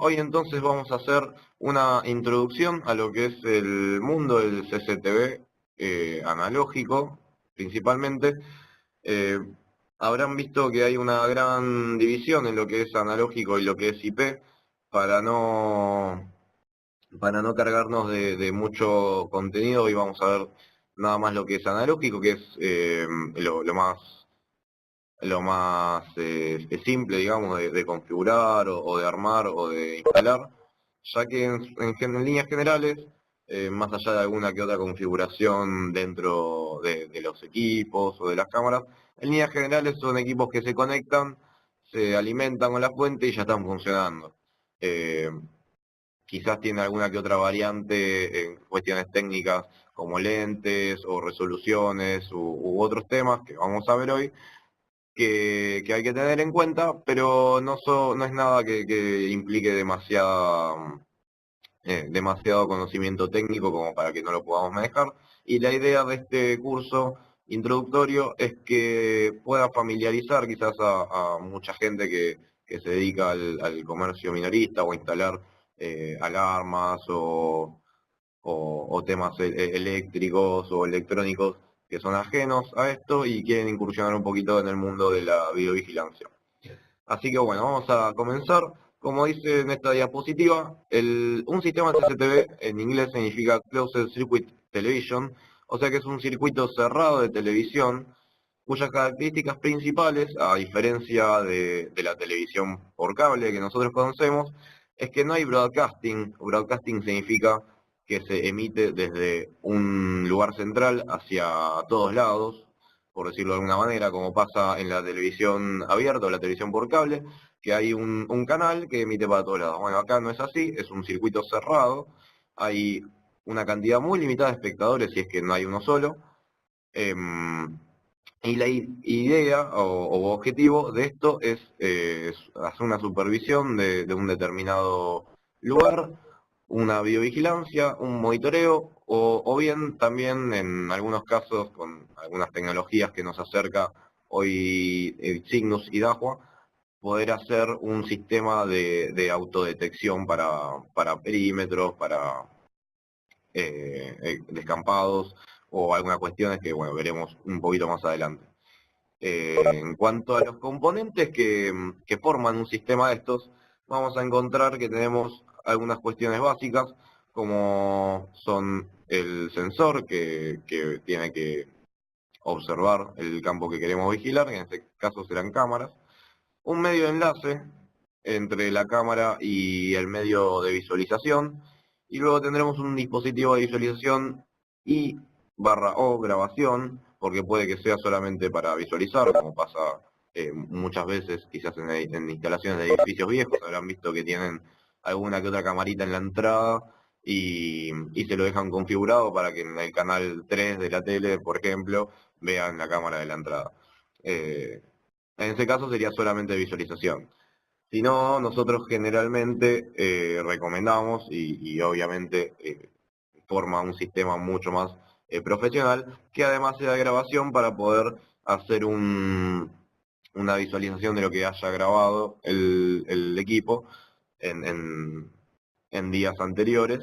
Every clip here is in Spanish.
hoy entonces vamos a hacer una introducción a lo que es el mundo del CCTV analógico, principalmente. Eh, Habrán visto que hay una gran división en lo que es analógico y lo que es IP, para no, para no cargarnos de mucho contenido. Hoy vamos a ver nada más lo que es analógico, que es lo más simple, digamos, de configurar o de armar o de instalar, ya que en líneas generales, más allá de alguna que otra configuración dentro de los equipos o de las cámaras, en líneas generales son equipos que se conectan, se alimentan con la fuente y ya están funcionando. Eh, Quizás tiene alguna que otra variante en cuestiones técnicas como lentes o resoluciones u otros temas que vamos a ver hoy, que hay que tener en cuenta, pero no es nada que implique demasiado conocimiento técnico como para que no lo podamos manejar. Y la idea de este curso introductorio es que pueda familiarizar quizás a mucha gente que se dedica al comercio minorista o a instalar alarmas o temas eléctricos o electrónicos que son ajenos a esto y quieren incursionar un poquito en el mundo de la videovigilancia. Así que bueno, vamos a comenzar. Como dice en esta diapositiva, un sistema CCTV en inglés significa Closed Circuit Television, o sea que es un circuito cerrado de televisión cuyas características principales, a diferencia de la televisión por cable que nosotros conocemos, es que no hay broadcasting. Broadcasting significa que se emite desde un lugar central hacia todos lados, por decirlo de alguna manera, como pasa en la televisión abierta o la televisión por cable, que hay un canal que emite para todos lados. Bueno, acá no es así, es un circuito cerrado, hay una cantidad muy limitada de espectadores si es que no hay uno solo. Em, y la idea o objetivo de esto es hacer una supervisión de un determinado lugar, una videovigilancia, un monitoreo, o bien también en algunos casos con algunas tecnologías que nos acerca hoy Cygnus y Dahua, poder hacer un sistema de autodetección para perímetros, para descampados o algunas cuestiones que bueno, veremos un poquito más adelante. En cuanto a los componentes que forman un sistema de estos, vamos a encontrar que tenemos algunas cuestiones básicas, como son el sensor que tiene que observar el campo que queremos vigilar, que en este caso serán cámaras, un medio de enlace entre la cámara y el medio de visualización, y luego tendremos un dispositivo de visualización y barra o grabación, porque puede que sea solamente para visualizar, como pasa muchas veces, quizás en instalaciones de edificios viejos, habrán visto que tienen alguna que otra camarita en la entrada y se lo dejan configurado para que en el canal 3 de la tele, por ejemplo, vean la cámara de la entrada. Eh, en ese caso sería solamente visualización. Si no, nosotros generalmente recomendamos y obviamente forma un sistema mucho más profesional, que además sea de grabación para poder hacer una visualización de lo que haya grabado el equipo en, en- en días anteriores.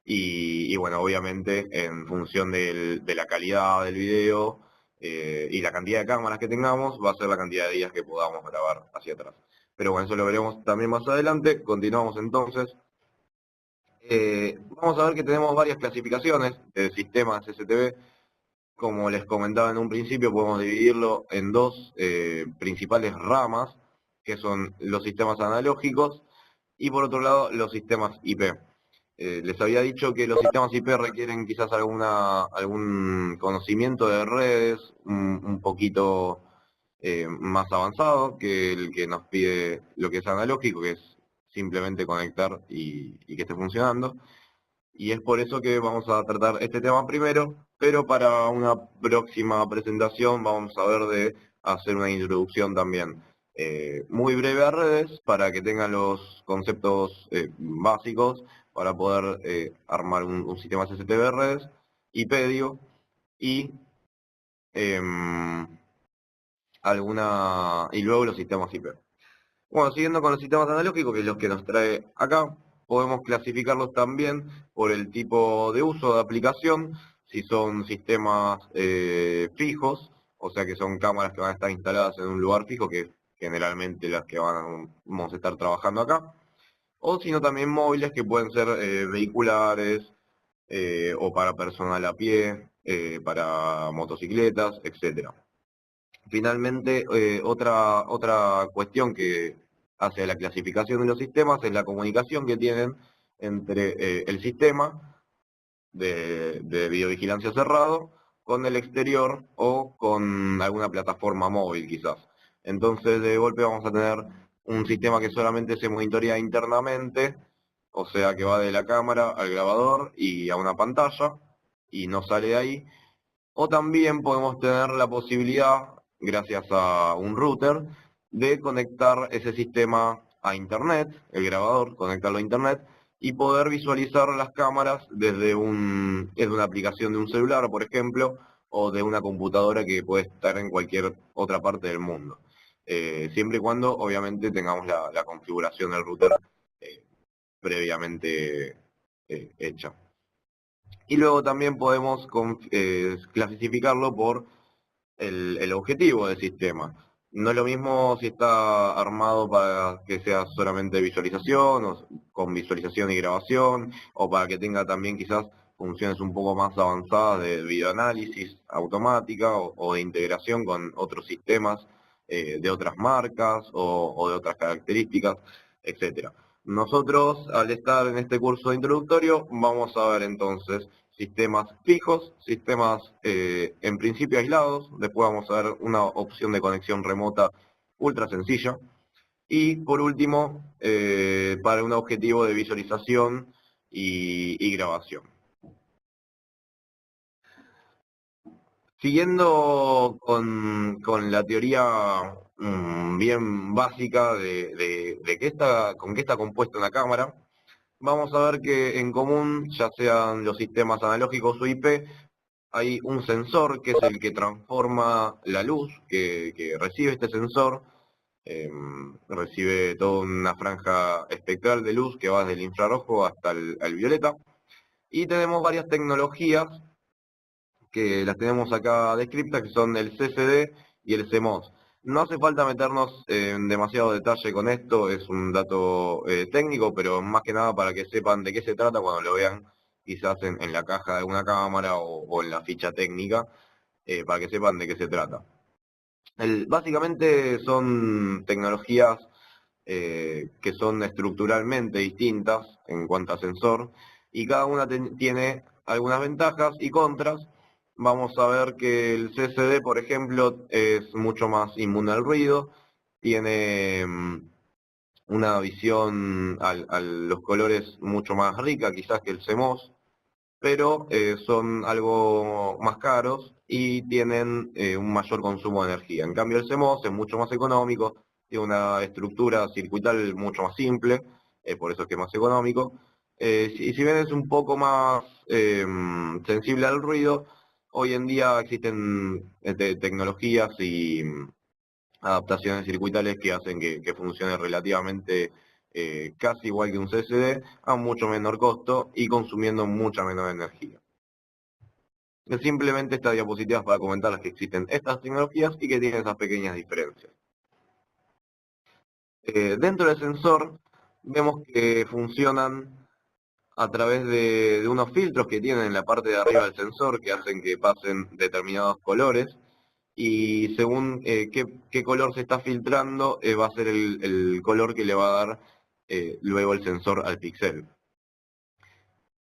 Y bueno, obviamente en función de la calidad del video y la cantidad de cámaras que tengamos, va a ser la cantidad de días que podamos grabar hacia atrás. Pero bueno, eso lo veremos también más adelante. Continuamos entonces. Vamos a ver que tenemos varias clasificaciones de sistemas STV. Como les comentaba en un principio, podemos dividirlo en dos principales ramas, que son los sistemas analógicos y por otro lado los sistemas IP. Les había dicho que los sistemas IP requieren quizás algún conocimiento de redes un poquito más avanzado que el que nos pide lo que es analógico, que es simplemente conectar y que esté funcionando. Y es por eso que vamos a tratar este tema primero, pero para una próxima presentación vamos a ver de hacer una introducción también muy breve a redes para que tengan los conceptos básicos para poder armar un sistema CCTV de redes, IPEDIO y em, y luego los sistemas IP. Bueno, siguiendo con los sistemas analógicos, que es los que nos trae acá, podemos clasificarlos también por el tipo de uso de aplicación, si son sistemas fijos, o sea que son cámaras que van a estar instaladas en un lugar fijo, que es generalmente las que vamos a estar trabajando acá, o sino también móviles que pueden ser vehiculares o para personal a pie, para motocicletas, etcétera. Finalmente, otra cuestión que hace la clasificación de los sistemas es la comunicación que tienen entre el sistema de videovigilancia cerrado con el exterior o con alguna plataforma móvil quizás. Entonces de golpe vamos a tener un sistema que solamente se monitorea internamente, o sea que va de la cámara al grabador y a una pantalla y no sale de ahí. O también podemos tener la posibilidad, gracias a un router, de conectar ese sistema a Internet, el grabador, conectarlo a Internet, y poder visualizar las cámaras desde una aplicación de un celular, por ejemplo, o de una computadora que puede estar en cualquier otra parte del mundo. Siempre y cuando, obviamente, tengamos la configuración del router eh, previamente hecha. Y luego también podemos clasificarlo por el objetivo del sistema. No es lo mismo si está armado para que sea solamente visualización, o con visualización y grabación, o para que tenga también quizás funciones un poco más avanzadas de videoanálisis automática o de integración con otros sistemas de otras marcas o de otras características, etcétera. Nosotros, al estar en este curso introductorio, vamos a ver entonces sistemas fijos, sistemas en principio aislados, después vamos a ver una opción de conexión remota ultra sencilla, y por último, para un objetivo de visualización y grabación. Siguiendo con la teoría bien básica con qué está compuesta una cámara, vamos a ver que en común, ya sean los sistemas analógicos o IP, hay un sensor que es el que transforma la luz que recibe este sensor, recibe toda una franja espectral de luz que va desde el infrarrojo hasta el violeta, y tenemos varias tecnologías que las tenemos acá descritas, que son el CCD y el CMOS. No hace falta meternos en demasiado detalle con esto, es un dato técnico, pero más que nada para que sepan de qué se trata cuando lo vean quizás en la caja de alguna cámara o en la ficha técnica, para que sepan de qué se trata. Básicamente son tecnologías que son estructuralmente distintas en cuanto a sensor, y cada una tiene algunas ventajas y contras. Vamos a ver que el CCD, por ejemplo, es mucho más inmune al ruido, tiene una visión a los colores mucho más rica quizás que el CMOS, pero son algo más caros y tienen un mayor consumo de energía. En cambio el CMOS es mucho más económico, tiene una estructura circuital mucho más simple, por eso es que es más económico. Y si bien es un poco más sensible al ruido, hoy en día existen tecnologías y adaptaciones circuitales que hacen que funcione relativamente casi igual que un CCD, a mucho menor costo y consumiendo mucha menor energía. Simplemente estas diapositivas para comentarles que existen estas tecnologías y que tienen esas pequeñas diferencias. Dentro del sensor vemos que funcionan a través de unos filtros que tienen en la parte de arriba del sensor que hacen que pasen determinados colores, y según qué color se está filtrando va a ser el color que le va a dar luego el sensor al píxel.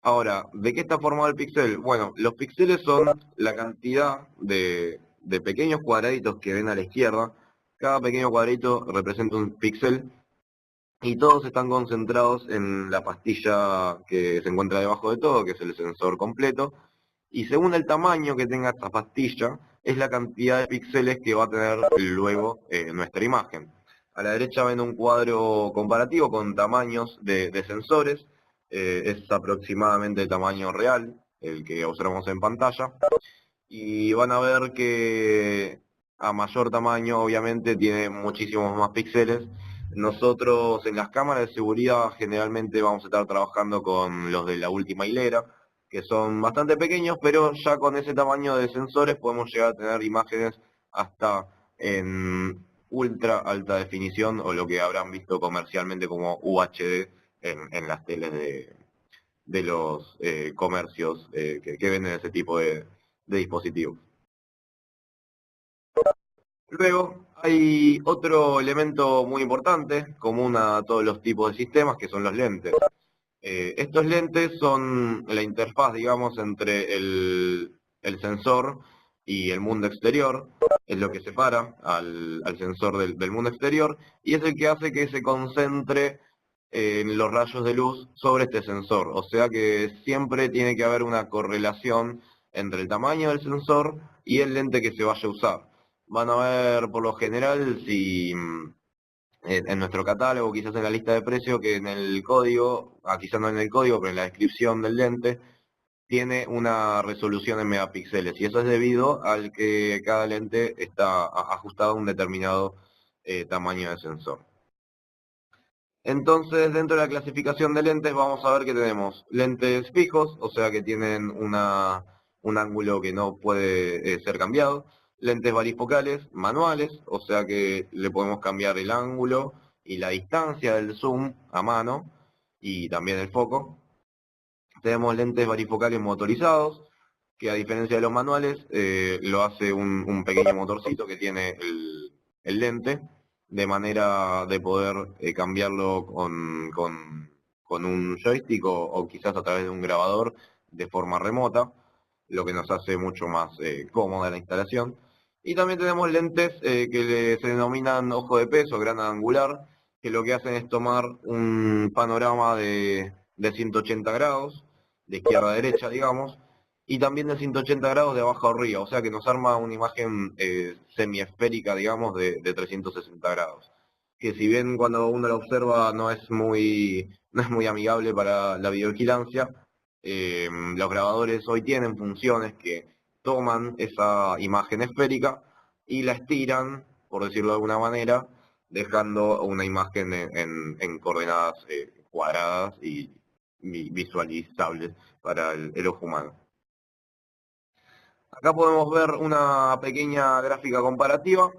Ahora, ¿de qué está formado el píxel? Bueno, los píxeles son la cantidad de pequeños cuadraditos que ven a la izquierda. Cada pequeño cuadradito representa un píxel y todos están concentrados en la pastilla que se encuentra debajo de todo, que es el sensor completo. Y según el tamaño que tenga esta pastilla, es la cantidad de píxeles que va a tener luego nuestra imagen. A la derecha ven un cuadro comparativo con tamaños de sensores. Es aproximadamente el tamaño real, el que observamos en pantalla. Y van a ver que a mayor tamaño, obviamente, tiene muchísimos más píxeles. Nosotros en las cámaras de seguridad generalmente vamos a estar trabajando con los de la última hilera, que son bastante pequeños, pero ya con ese tamaño de sensores podemos llegar a tener imágenes hasta en ultra alta definición o lo que habrán visto comercialmente como UHD en las teles de los comercios que venden ese tipo de dispositivos. Luego hay otro elemento muy importante, común a todos los tipos de sistemas, que son los lentes. Estos lentes son la interfaz, digamos, entre el sensor y el mundo exterior, es lo que separa al sensor del mundo exterior, y es el que hace que se concentre en los rayos de luz sobre este sensor. O sea que siempre tiene que haber una correlación entre el tamaño del sensor y el lente que se vaya a usar. Van a ver por lo general si en nuestro catálogo, quizás en la lista de precios, que en el código, quizás no en el código, pero en la descripción del lente, tiene una resolución en megapíxeles. Y eso es debido al que cada lente está ajustado a un determinado tamaño de sensor. Entonces, dentro de la clasificación de lentes, vamos a ver que tenemos lentes fijos, o sea que tienen un ángulo que no puede ser cambiado. Lentes varifocales manuales, o sea que le podemos cambiar el ángulo y la distancia del zoom a mano y también el foco. Tenemos lentes varifocales motorizados, que a diferencia de los manuales, lo hace un pequeño motorcito que tiene el lente, de manera de poder cambiarlo con un joystick o quizás a través de un grabador de forma remota, lo que nos hace mucho más cómoda la instalación. Y también tenemos lentes se denominan ojo de pez o gran angular, que lo que hacen es tomar un panorama de 180 grados, de izquierda a derecha, digamos, y también de 180 grados de abajo a arriba, o sea que nos arma una imagen semiesférica, digamos, de 360 grados. Que si bien cuando uno la observa no es muy amigable para la videovigilancia, los grabadores hoy tienen funciones que toman esa imagen esférica y la estiran, por decirlo de alguna manera, dejando una imagen en coordenadas cuadradas y visualizables para el ojo humano. Acá podemos ver una pequeña gráfica comparativa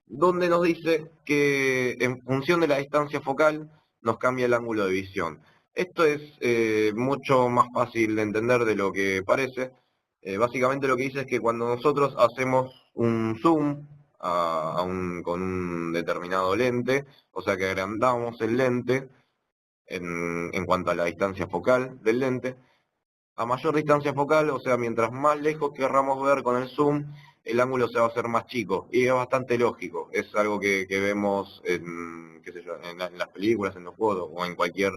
donde nos dice que en función de la distancia focal nos cambia el ángulo de visión. Esto es mucho más fácil de entender de lo que parece. Básicamente lo que dice es que cuando nosotros hacemos un zoom con un determinado lente, o sea que agrandamos el lente en cuanto a la distancia focal del lente, a mayor distancia focal, o sea, mientras más lejos querramos ver con el zoom, el ángulo se va a hacer más chico. Y es bastante lógico. Es algo que vemos en, qué sé yo, en las películas, en los juegos o en cualquier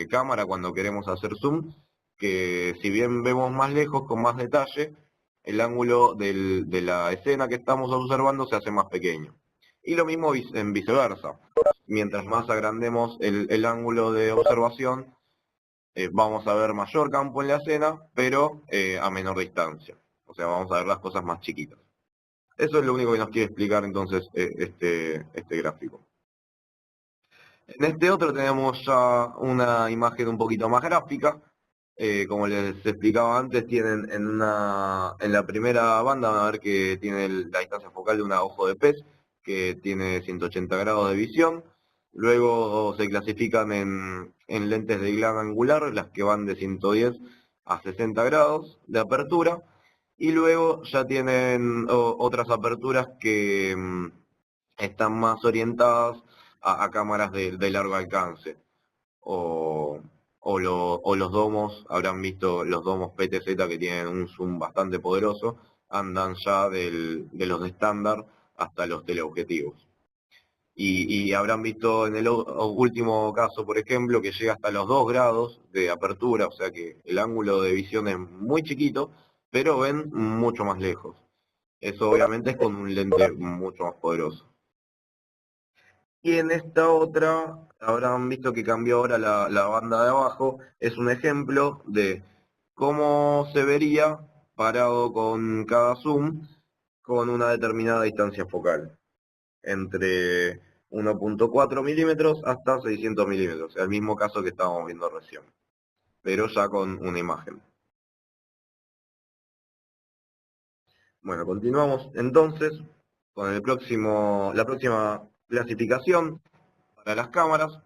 cámara cuando queremos hacer zoom, que si bien vemos más lejos, con más detalle, el ángulo de la escena que estamos observando se hace más pequeño. Y lo mismo en viceversa. Mientras más agrandemos el ángulo de observación, vamos a ver mayor campo en la escena, pero a menor distancia. O sea, vamos a ver las cosas más chiquitas. Eso es lo único que nos quiere explicar entonces este gráfico. En este otro tenemos ya una imagen un poquito más gráfica. Como les explicaba antes, tienen en la primera banda van a ver que tiene la distancia focal de un ojo de pez, que tiene 180 grados de visión. Luego se clasifican en lentes de gran angular, las que van de 110 a 60 grados de apertura. Y luego ya tienen otras aperturas que están más orientadas a cámaras de largo alcance. O, o los domos, habrán visto los domos PTZ que tienen un zoom bastante poderoso, andan ya de los de estándar hasta los teleobjetivos. Y habrán visto en el último caso, por ejemplo, que llega hasta los 2 grados de apertura, o sea que el ángulo de visión es muy chiquito, pero ven mucho más lejos. Eso obviamente es con un lente mucho más poderoso. Y en esta otra, habrán visto que cambió ahora la banda de abajo, es un ejemplo de cómo se vería parado con cada zoom con una determinada distancia focal entre 1.4 milímetros hasta 600 milímetros, el mismo caso que estábamos viendo recién, pero ya con una imagen. Bueno, continuamos entonces con la próxima clasificación para las cámaras.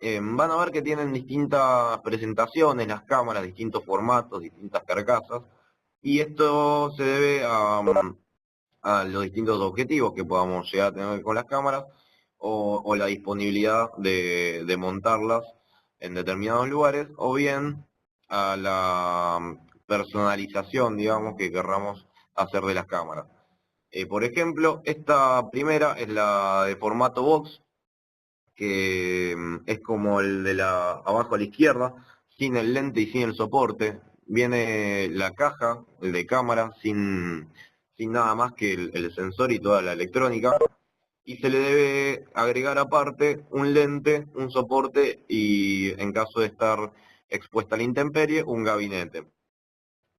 Van a ver que tienen distintas presentaciones las cámaras, distintos formatos, distintas carcasas, y esto se debe a los distintos objetivos que podamos llegar a tener con las cámaras o la disponibilidad de montarlas en determinados lugares, o bien a la personalización, digamos, que querramos hacer de las cámaras. Por ejemplo, esta primera es la de formato box, que es como el de abajo a la izquierda, sin el lente y sin el soporte. Viene la caja de cámara sin nada más que el sensor y toda la electrónica. Y se le debe agregar aparte un lente, un soporte y, en caso de estar expuesta a la intemperie, un gabinete.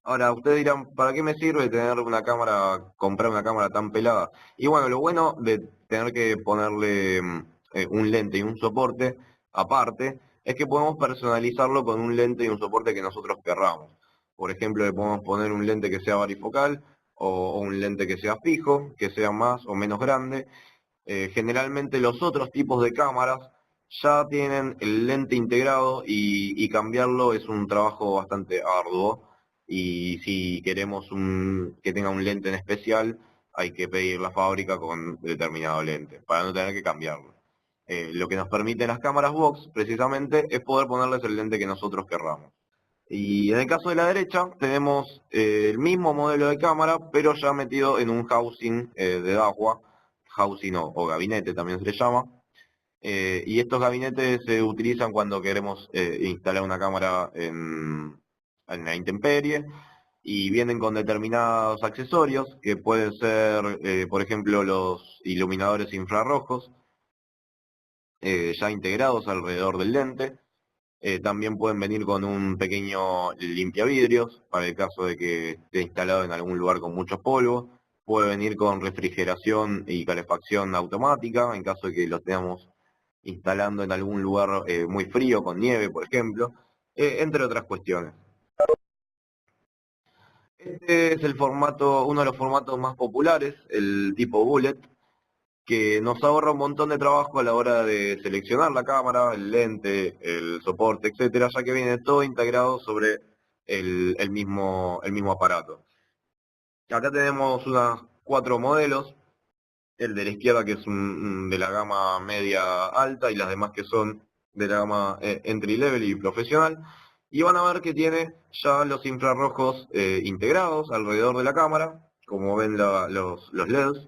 Ahora, ustedes dirán, ¿para qué me sirve tener una cámara, comprar una cámara tan pelada? Y bueno, lo bueno de tener que ponerle un lente y un soporte aparte es que podemos personalizarlo con un lente y un soporte que nosotros querramos. Por ejemplo, le podemos poner un lente que sea varifocal o un lente que sea fijo, que sea más o menos grande. Generalmente los otros tipos de cámaras ya tienen el lente integrado y cambiarlo es un trabajo bastante arduo. Y si queremos que tenga un lente en especial, hay que pedir la fábrica con determinado lente para no tener que cambiarlo. Lo que nos permiten las cámaras box precisamente es poder ponerles el lente que nosotros querramos. Y en el caso de la derecha tenemos el mismo modelo de cámara, pero ya metido en un housing de agua, housing o gabinete también se le llama. Y estos gabinetes se utilizan cuando queremos instalar una cámara en la intemperie, y vienen con determinados accesorios que pueden ser, por ejemplo, los iluminadores infrarrojos ya integrados alrededor del lente. También pueden venir con un pequeño limpiavidrios, para el caso de que esté instalado en algún lugar con mucho polvo. Puede venir con refrigeración y calefacción automática, en caso de que lo estemos instalando en algún lugar muy frío, con nieve, por ejemplo, entre otras cuestiones. Este es uno de los formatos más populares, el tipo bullet, que nos ahorra un montón de trabajo a la hora de seleccionar la cámara, el lente, el soporte, etcétera, ya que viene todo integrado sobre el mismo aparato. Acá tenemos unos 4 modelos, el de la izquierda que es de la gama media alta y las demás que son de la gama entry level y profesional. Y van a ver que tiene ya los infrarrojos integrados alrededor de la cámara, como ven los LEDs.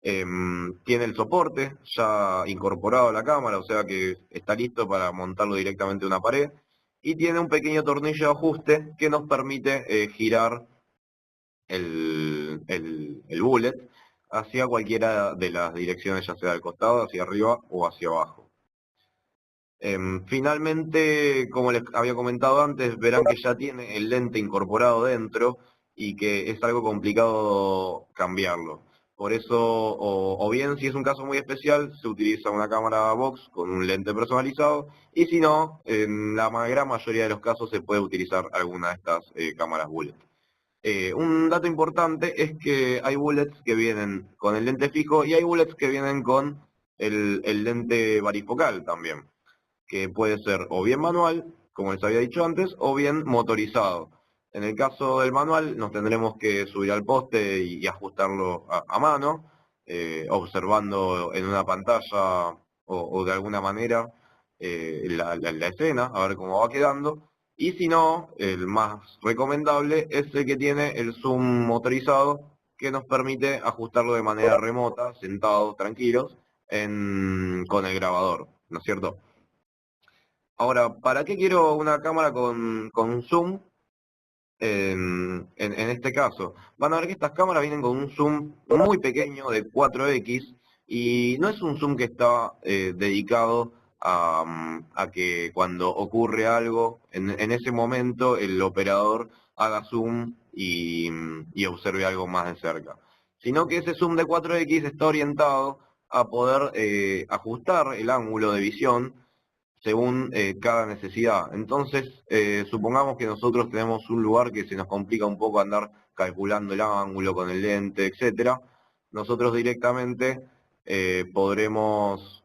Tiene el soporte ya incorporado a la cámara, o sea que está listo para montarlo directamente a una pared. Y tiene un pequeño tornillo de ajuste que nos permite girar el bullet hacia cualquiera de las direcciones, ya sea al costado, hacia arriba o hacia abajo. Finalmente, como les había comentado antes, verán que ya tiene el lente incorporado dentro y que es algo complicado cambiarlo. Por eso, o bien si es un caso muy especial, se utiliza una cámara box con un lente personalizado, y si no, en la gran mayoría de los casos se puede utilizar alguna de estas cámaras bullet. Un dato importante es que hay bullets que vienen con el lente fijo y hay bullets que vienen con el lente varifocal también, que puede ser o bien manual, como les había dicho antes, o bien motorizado. En el caso del manual nos tendremos que subir al poste y ajustarlo a mano, observando en una pantalla o de alguna manera la escena, a ver cómo va quedando. Y si no, el más recomendable es el que tiene el zoom motorizado, que nos permite ajustarlo de manera remota, sentados, tranquilos, con el grabador, ¿no es cierto? Ahora, ¿para qué quiero una cámara con zoom? En este caso, van a ver que estas cámaras vienen con un zoom muy pequeño de 4x, y no es un zoom que está dedicado a que cuando ocurre algo, en ese momento el operador haga zoom y observe algo más de cerca, sino que ese zoom de 4x está orientado a poder ajustar el ángulo de visión según cada necesidad. Entonces, supongamos que nosotros tenemos un lugar que se nos complica un poco andar calculando el ángulo con el lente, etcétera. Nosotros directamente podremos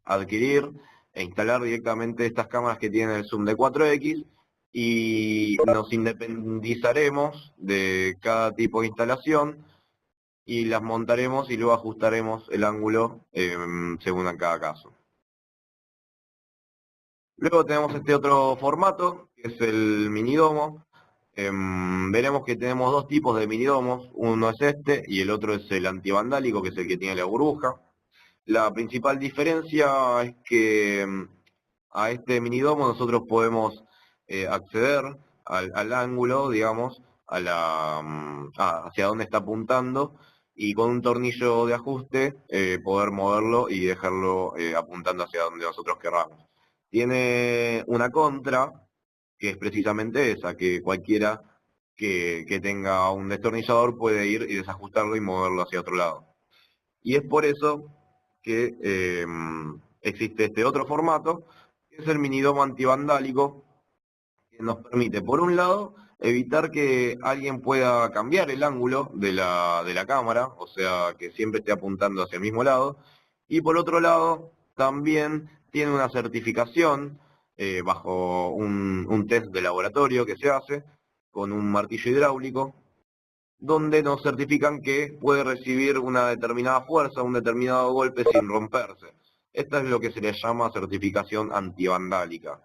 adquirir e instalar directamente estas cámaras que tienen el zoom de 4X y nos independizaremos de cada tipo de instalación y las montaremos y luego ajustaremos el ángulo según a cada caso. Luego tenemos este otro formato, que es el minidomo. Veremos que tenemos dos tipos de minidomos, uno es este y el otro es el antivandálico, que es el que tiene la burbuja. La principal diferencia es que a este minidomo nosotros podemos acceder al ángulo, digamos, hacia dónde está apuntando, y con un tornillo de ajuste poder moverlo y dejarlo apuntando hacia donde nosotros querramos. Tiene una contra, que es precisamente esa, que cualquiera que tenga un destornillador puede ir y desajustarlo y moverlo hacia otro lado. Y es por eso que existe este otro formato, que es el minidomo antivandálico, que nos permite, por un lado, evitar que alguien pueda cambiar el ángulo de la cámara, o sea, que siempre esté apuntando hacia el mismo lado, y por otro lado, también tiene una certificación bajo un test de laboratorio que se hace con un martillo hidráulico, donde nos certifican que puede recibir una determinada fuerza, un determinado golpe sin romperse. Esta es lo que se le llama certificación antivandálica.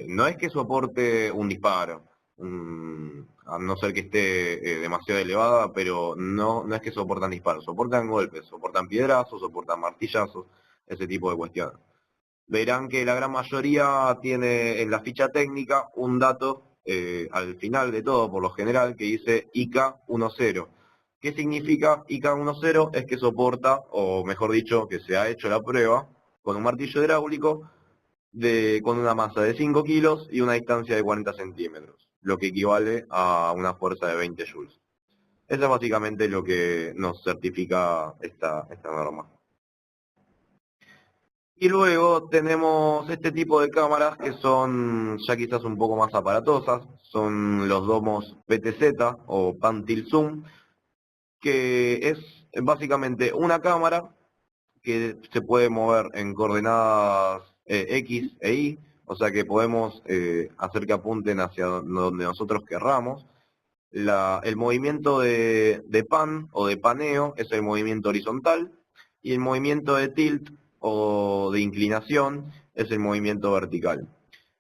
No es que soporte un disparo, a no ser que esté demasiado elevada, pero no es que soportan disparos, soportan golpes, soportan piedrazos, soportan martillazos, ese tipo de cuestiones. Verán que la gran mayoría tiene en la ficha técnica un dato al final de todo, por lo general, que dice IK 10. ¿Qué significa IK 10? Es que soporta, o mejor dicho, que se ha hecho la prueba con un martillo hidráulico con una masa de 5 kilos y una distancia de 40 centímetros, lo que equivale a una fuerza de 20 joules. Eso es básicamente lo que nos certifica esta norma. Y luego tenemos este tipo de cámaras que son ya quizás un poco más aparatosas, son los domos PTZ o Pan Tilt Zoom, que es básicamente una cámara que se puede mover en coordenadas X e Y, o sea que podemos hacer que apunten hacia donde nosotros querramos. El movimiento de pan o de paneo es el movimiento horizontal y el movimiento de tilt o de inclinación es el movimiento vertical.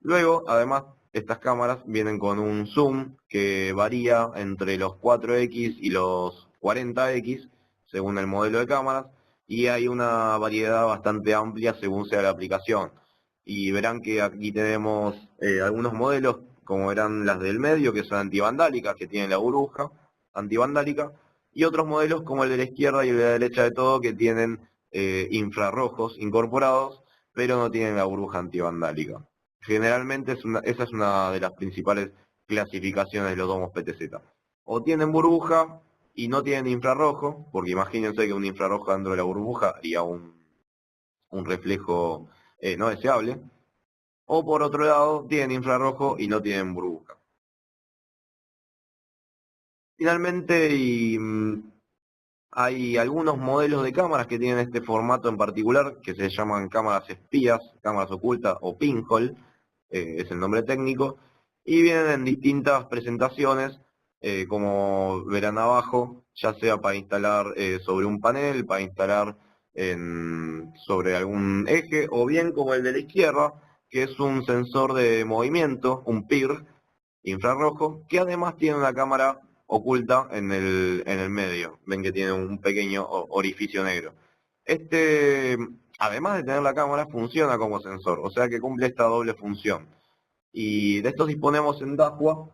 Luego, además, estas cámaras vienen con un zoom que varía entre los 4X y los 40X según el modelo de cámaras, y hay una variedad bastante amplia según sea la aplicación. Y verán que aquí tenemos algunos modelos, como eran las del medio, que son antivandálicas, que tienen la burbuja antivandálica, y otros modelos como el de la izquierda y el de la derecha de todo, que tienen infrarrojos incorporados, pero no tienen la burbuja antivandálica. Generalmente esa es una de las principales clasificaciones de los domos PTZ. O tienen burbuja y no tienen infrarrojo, porque imagínense que un infrarrojo dentro de la burbuja haría un reflejo no deseable. O por otro lado, tienen infrarrojo y no tienen burbuja. Finalmente, hay algunos modelos de cámaras que tienen este formato en particular, que se llaman cámaras espías, cámaras ocultas o pinhole, es el nombre técnico, y vienen en distintas presentaciones, como verán abajo, ya sea para instalar sobre un panel, para instalar sobre algún eje, o bien como el de la izquierda, que es un sensor de movimiento, un PIR infrarrojo, que además tiene una cámara oculta en el medio. Ven que tiene un pequeño orificio negro. Este, además de tener la cámara, funciona como sensor, o sea que cumple esta doble función. Y de estos disponemos en Dahua,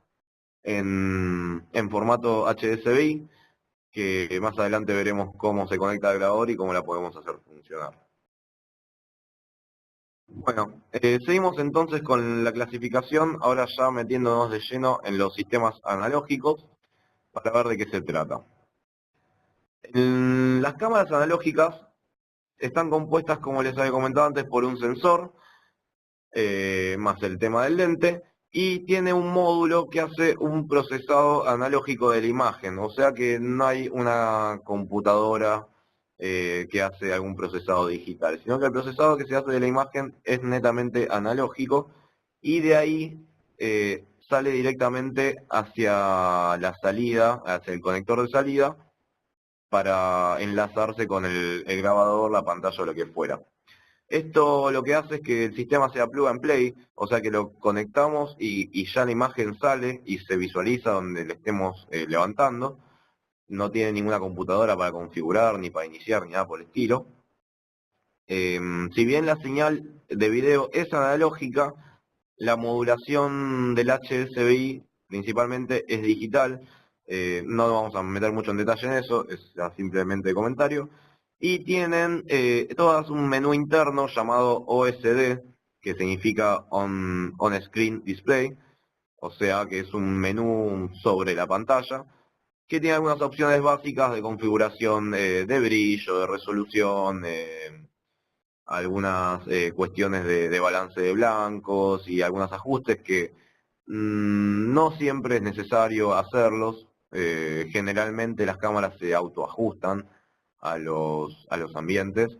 en formato HDSBI, que más adelante veremos cómo se conecta al grabador y cómo la podemos hacer funcionar. Bueno, seguimos entonces con la clasificación, ahora ya metiéndonos de lleno en los sistemas analógicos, para ver de qué se trata. Las cámaras analógicas están compuestas, como les había comentado antes, por un sensor, más el tema del lente, y tiene un módulo que hace un procesado analógico de la imagen, o sea que no hay una computadora que hace algún procesado digital, sino que el procesado que se hace de la imagen es netamente analógico, y de ahí sale directamente hacia la salida, hacia el conector de salida, para enlazarse con el grabador, la pantalla o lo que fuera. Esto lo que hace es que el sistema sea plug and play, o sea que lo conectamos y ya la imagen sale y se visualiza donde le estemos levantando. No tiene ninguna computadora para configurar, ni para iniciar, ni nada por el estilo. Si bien la señal de video es analógica, la modulación del HSBI principalmente es digital. No nos vamos a meter mucho en detalle en eso, es simplemente comentario. Y tienen todas un menú interno llamado OSD, que significa On Screen Display, o sea que es un menú sobre la pantalla, que tiene algunas opciones básicas de configuración de brillo, de resolución, algunas cuestiones de balance de blancos y algunos ajustes que no siempre es necesario hacerlos. Generalmente las cámaras se autoajustan a los ambientes,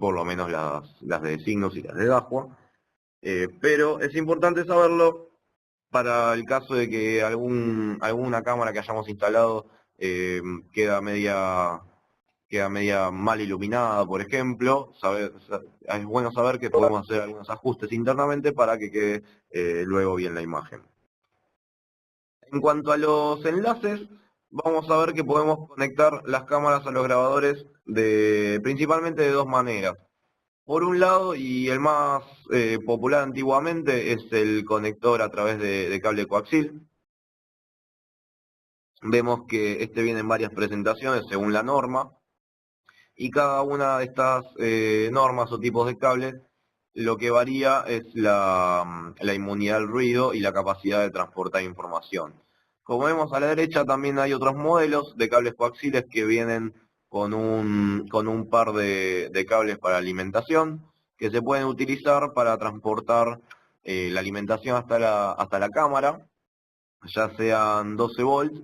por lo menos las de signos y las de Dahua. Pero es importante saberlo para el caso de que alguna cámara que hayamos instalado eh, queda media mal iluminada, por ejemplo. Es bueno saber que podemos hacer algunos ajustes internamente para que quede luego bien la imagen. En cuanto a los enlaces, vamos a ver que podemos conectar las cámaras a los grabadores principalmente de dos maneras. Por un lado, y el más popular antiguamente, es el conector a través de cable coaxil. Vemos que este viene en varias presentaciones según la norma, y cada una de estas normas o tipos de cables lo que varía es la inmunidad al ruido y la capacidad de transportar información. Como vemos a la derecha, también hay otros modelos de cables coaxiles que vienen con un par de cables para alimentación, que se pueden utilizar para transportar la alimentación hasta la cámara, ya sean 12 volts,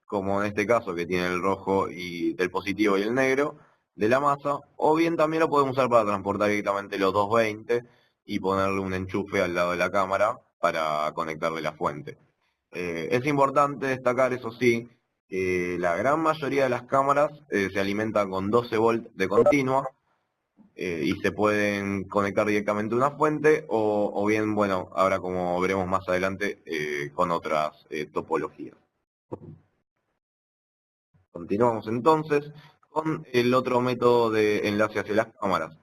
como en este caso que tiene el rojo y del positivo y el negro de la masa, o bien también lo podemos usar para transportar directamente los 220 y ponerle un enchufe al lado de la cámara para conectarle la fuente. Es importante destacar, eso sí, que la gran mayoría de las cámaras se alimentan con 12 volts de continua, y se pueden conectar directamente a una fuente o bien, bueno, ahora como veremos más adelante, con otras topologías. Continuamos entonces con el otro método de enlace hacia las cámaras.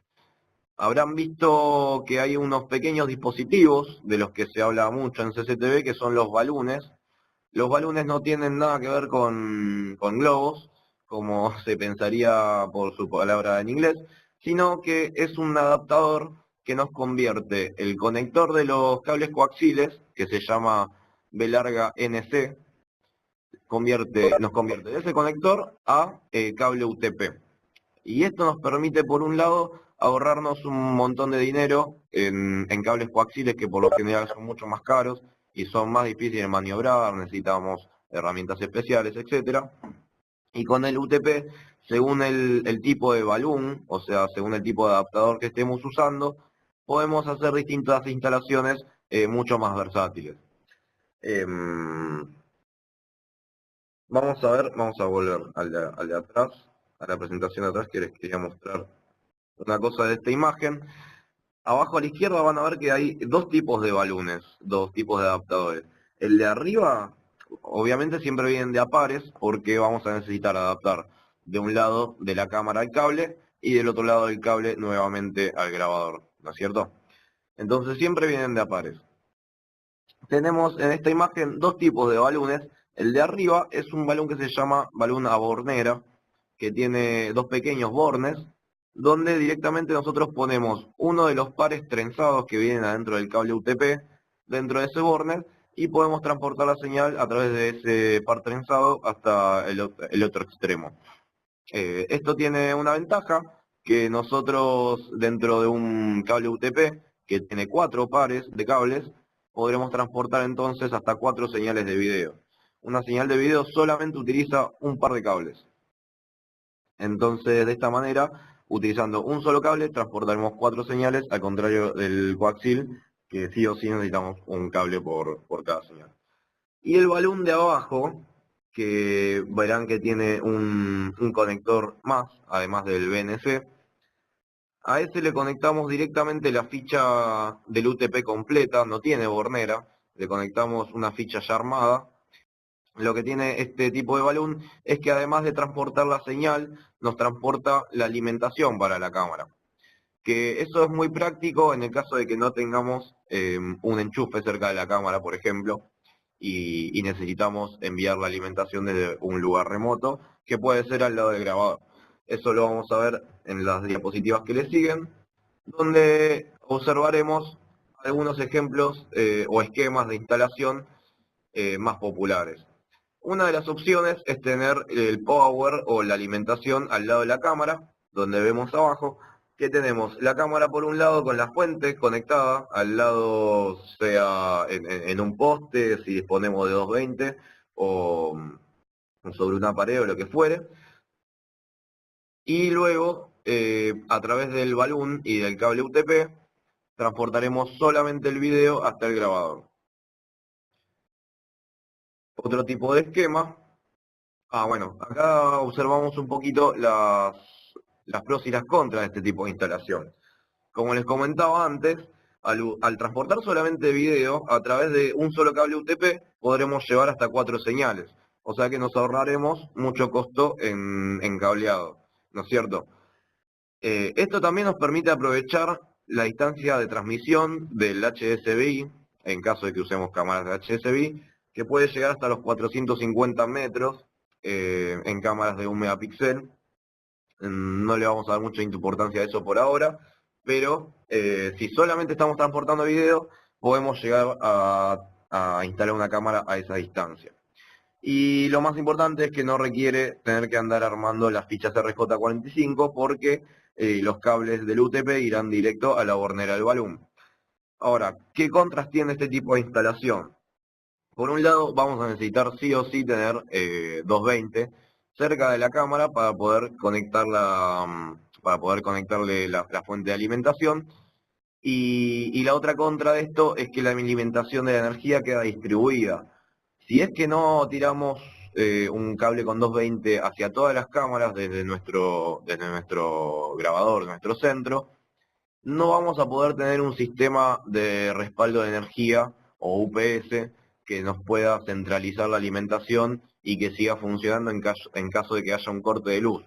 Habrán visto que hay unos pequeños dispositivos de los que se habla mucho en CCTV, que son los balunes. Los balunes no tienen nada que ver con globos, como se pensaría por su palabra en inglés, sino que es un adaptador que nos convierte el conector de los cables coaxiles, que se llama B larga NC, nos convierte de ese conector a cable UTP. Y esto nos permite, por un lado, ahorrarnos un montón de dinero en cables coaxiles que por lo general son mucho más caros y son más difíciles de maniobrar, necesitamos herramientas especiales, etcétera. Y con el UTP, según el tipo de balloon, o sea, según el tipo de adaptador que estemos usando, podemos hacer distintas instalaciones mucho más versátiles. Em, vamos a volver al de atrás, a la presentación de atrás, que les quería mostrar una cosa de esta imagen. Abajo a la izquierda van a ver que hay dos tipos de balunes, dos tipos de adaptadores. El de arriba, obviamente siempre vienen de a pares, porque vamos a necesitar adaptar de un lado de la cámara al cable y del otro lado del cable nuevamente al grabador, ¿no es cierto? Entonces siempre vienen de a pares. Tenemos en esta imagen dos tipos de balunes. El de arriba es un balón que se llama balón a bornera, que tiene dos pequeños bornes, donde directamente nosotros ponemos uno de los pares trenzados que vienen adentro del cable UTP, dentro de ese borne, y podemos transportar la señal a través de ese par trenzado hasta el otro extremo. Esto tiene una ventaja, que nosotros dentro de un cable UTP, que tiene 4 pares de cables, podremos transportar entonces hasta 4 señales de video. Una señal de video solamente utiliza un par de cables. Entonces, de esta manera, utilizando un solo cable, transportaremos 4 señales, al contrario del coaxil, que sí o sí necesitamos un cable por cada señal. Y el balón de abajo, que verán que tiene un conector más, además del BNC, a ese le conectamos directamente la ficha del UTP completa, no tiene bornera, le conectamos una ficha ya armada. Lo que tiene este tipo de balón es que además de transportar la señal, nos transporta la alimentación para la cámara. Que eso es muy práctico en el caso de que no tengamos un enchufe cerca de la cámara, por ejemplo, y necesitamos enviar la alimentación desde un lugar remoto, que puede ser al lado del grabador. Eso lo vamos a ver en las diapositivas que le siguen, donde observaremos algunos ejemplos o esquemas de instalación más populares. Una de las opciones es tener el power o la alimentación al lado de la cámara, donde vemos abajo que tenemos la cámara por un lado con la fuente conectada, al lado sea en un poste, si disponemos de 220, o sobre una pared o lo que fuere. Y luego, a través del balón y del cable UTP, transportaremos solamente el video hasta el grabador. Otro tipo de esquema. Bueno, acá observamos un poquito las pros y las contras de este tipo de instalación. Como les comentaba antes, al transportar solamente video, a través de un solo cable UTP, podremos llevar hasta 4 señales. O sea que nos ahorraremos mucho costo en cableado, ¿no es cierto? Esto también nos permite aprovechar la distancia de transmisión del HSBI, en caso de que usemos cámaras de HSBI, que puede llegar hasta los 450 metros en cámaras de 1 megapíxel. No le vamos a dar mucha importancia a eso por ahora, pero si solamente estamos transportando video, podemos llegar a instalar una cámara a esa distancia. Y lo más importante es que no requiere tener que andar armando las fichas RJ45 porque los cables del UTP irán directo a la bornera del balón. Ahora, ¿qué contras tiene este tipo de instalación? Por un lado, vamos a necesitar sí o sí tener 220 cerca de la cámara para poder conectarle la fuente de alimentación. Y la otra contra de esto es que la alimentación de la energía queda distribuida. Si es que no tiramos un cable con 220 hacia todas las cámaras desde nuestro grabador, nuestro centro, no vamos a poder tener un sistema de respaldo de energía o UPS que nos pueda centralizar la alimentación y que siga funcionando en caso de que haya un corte de luz.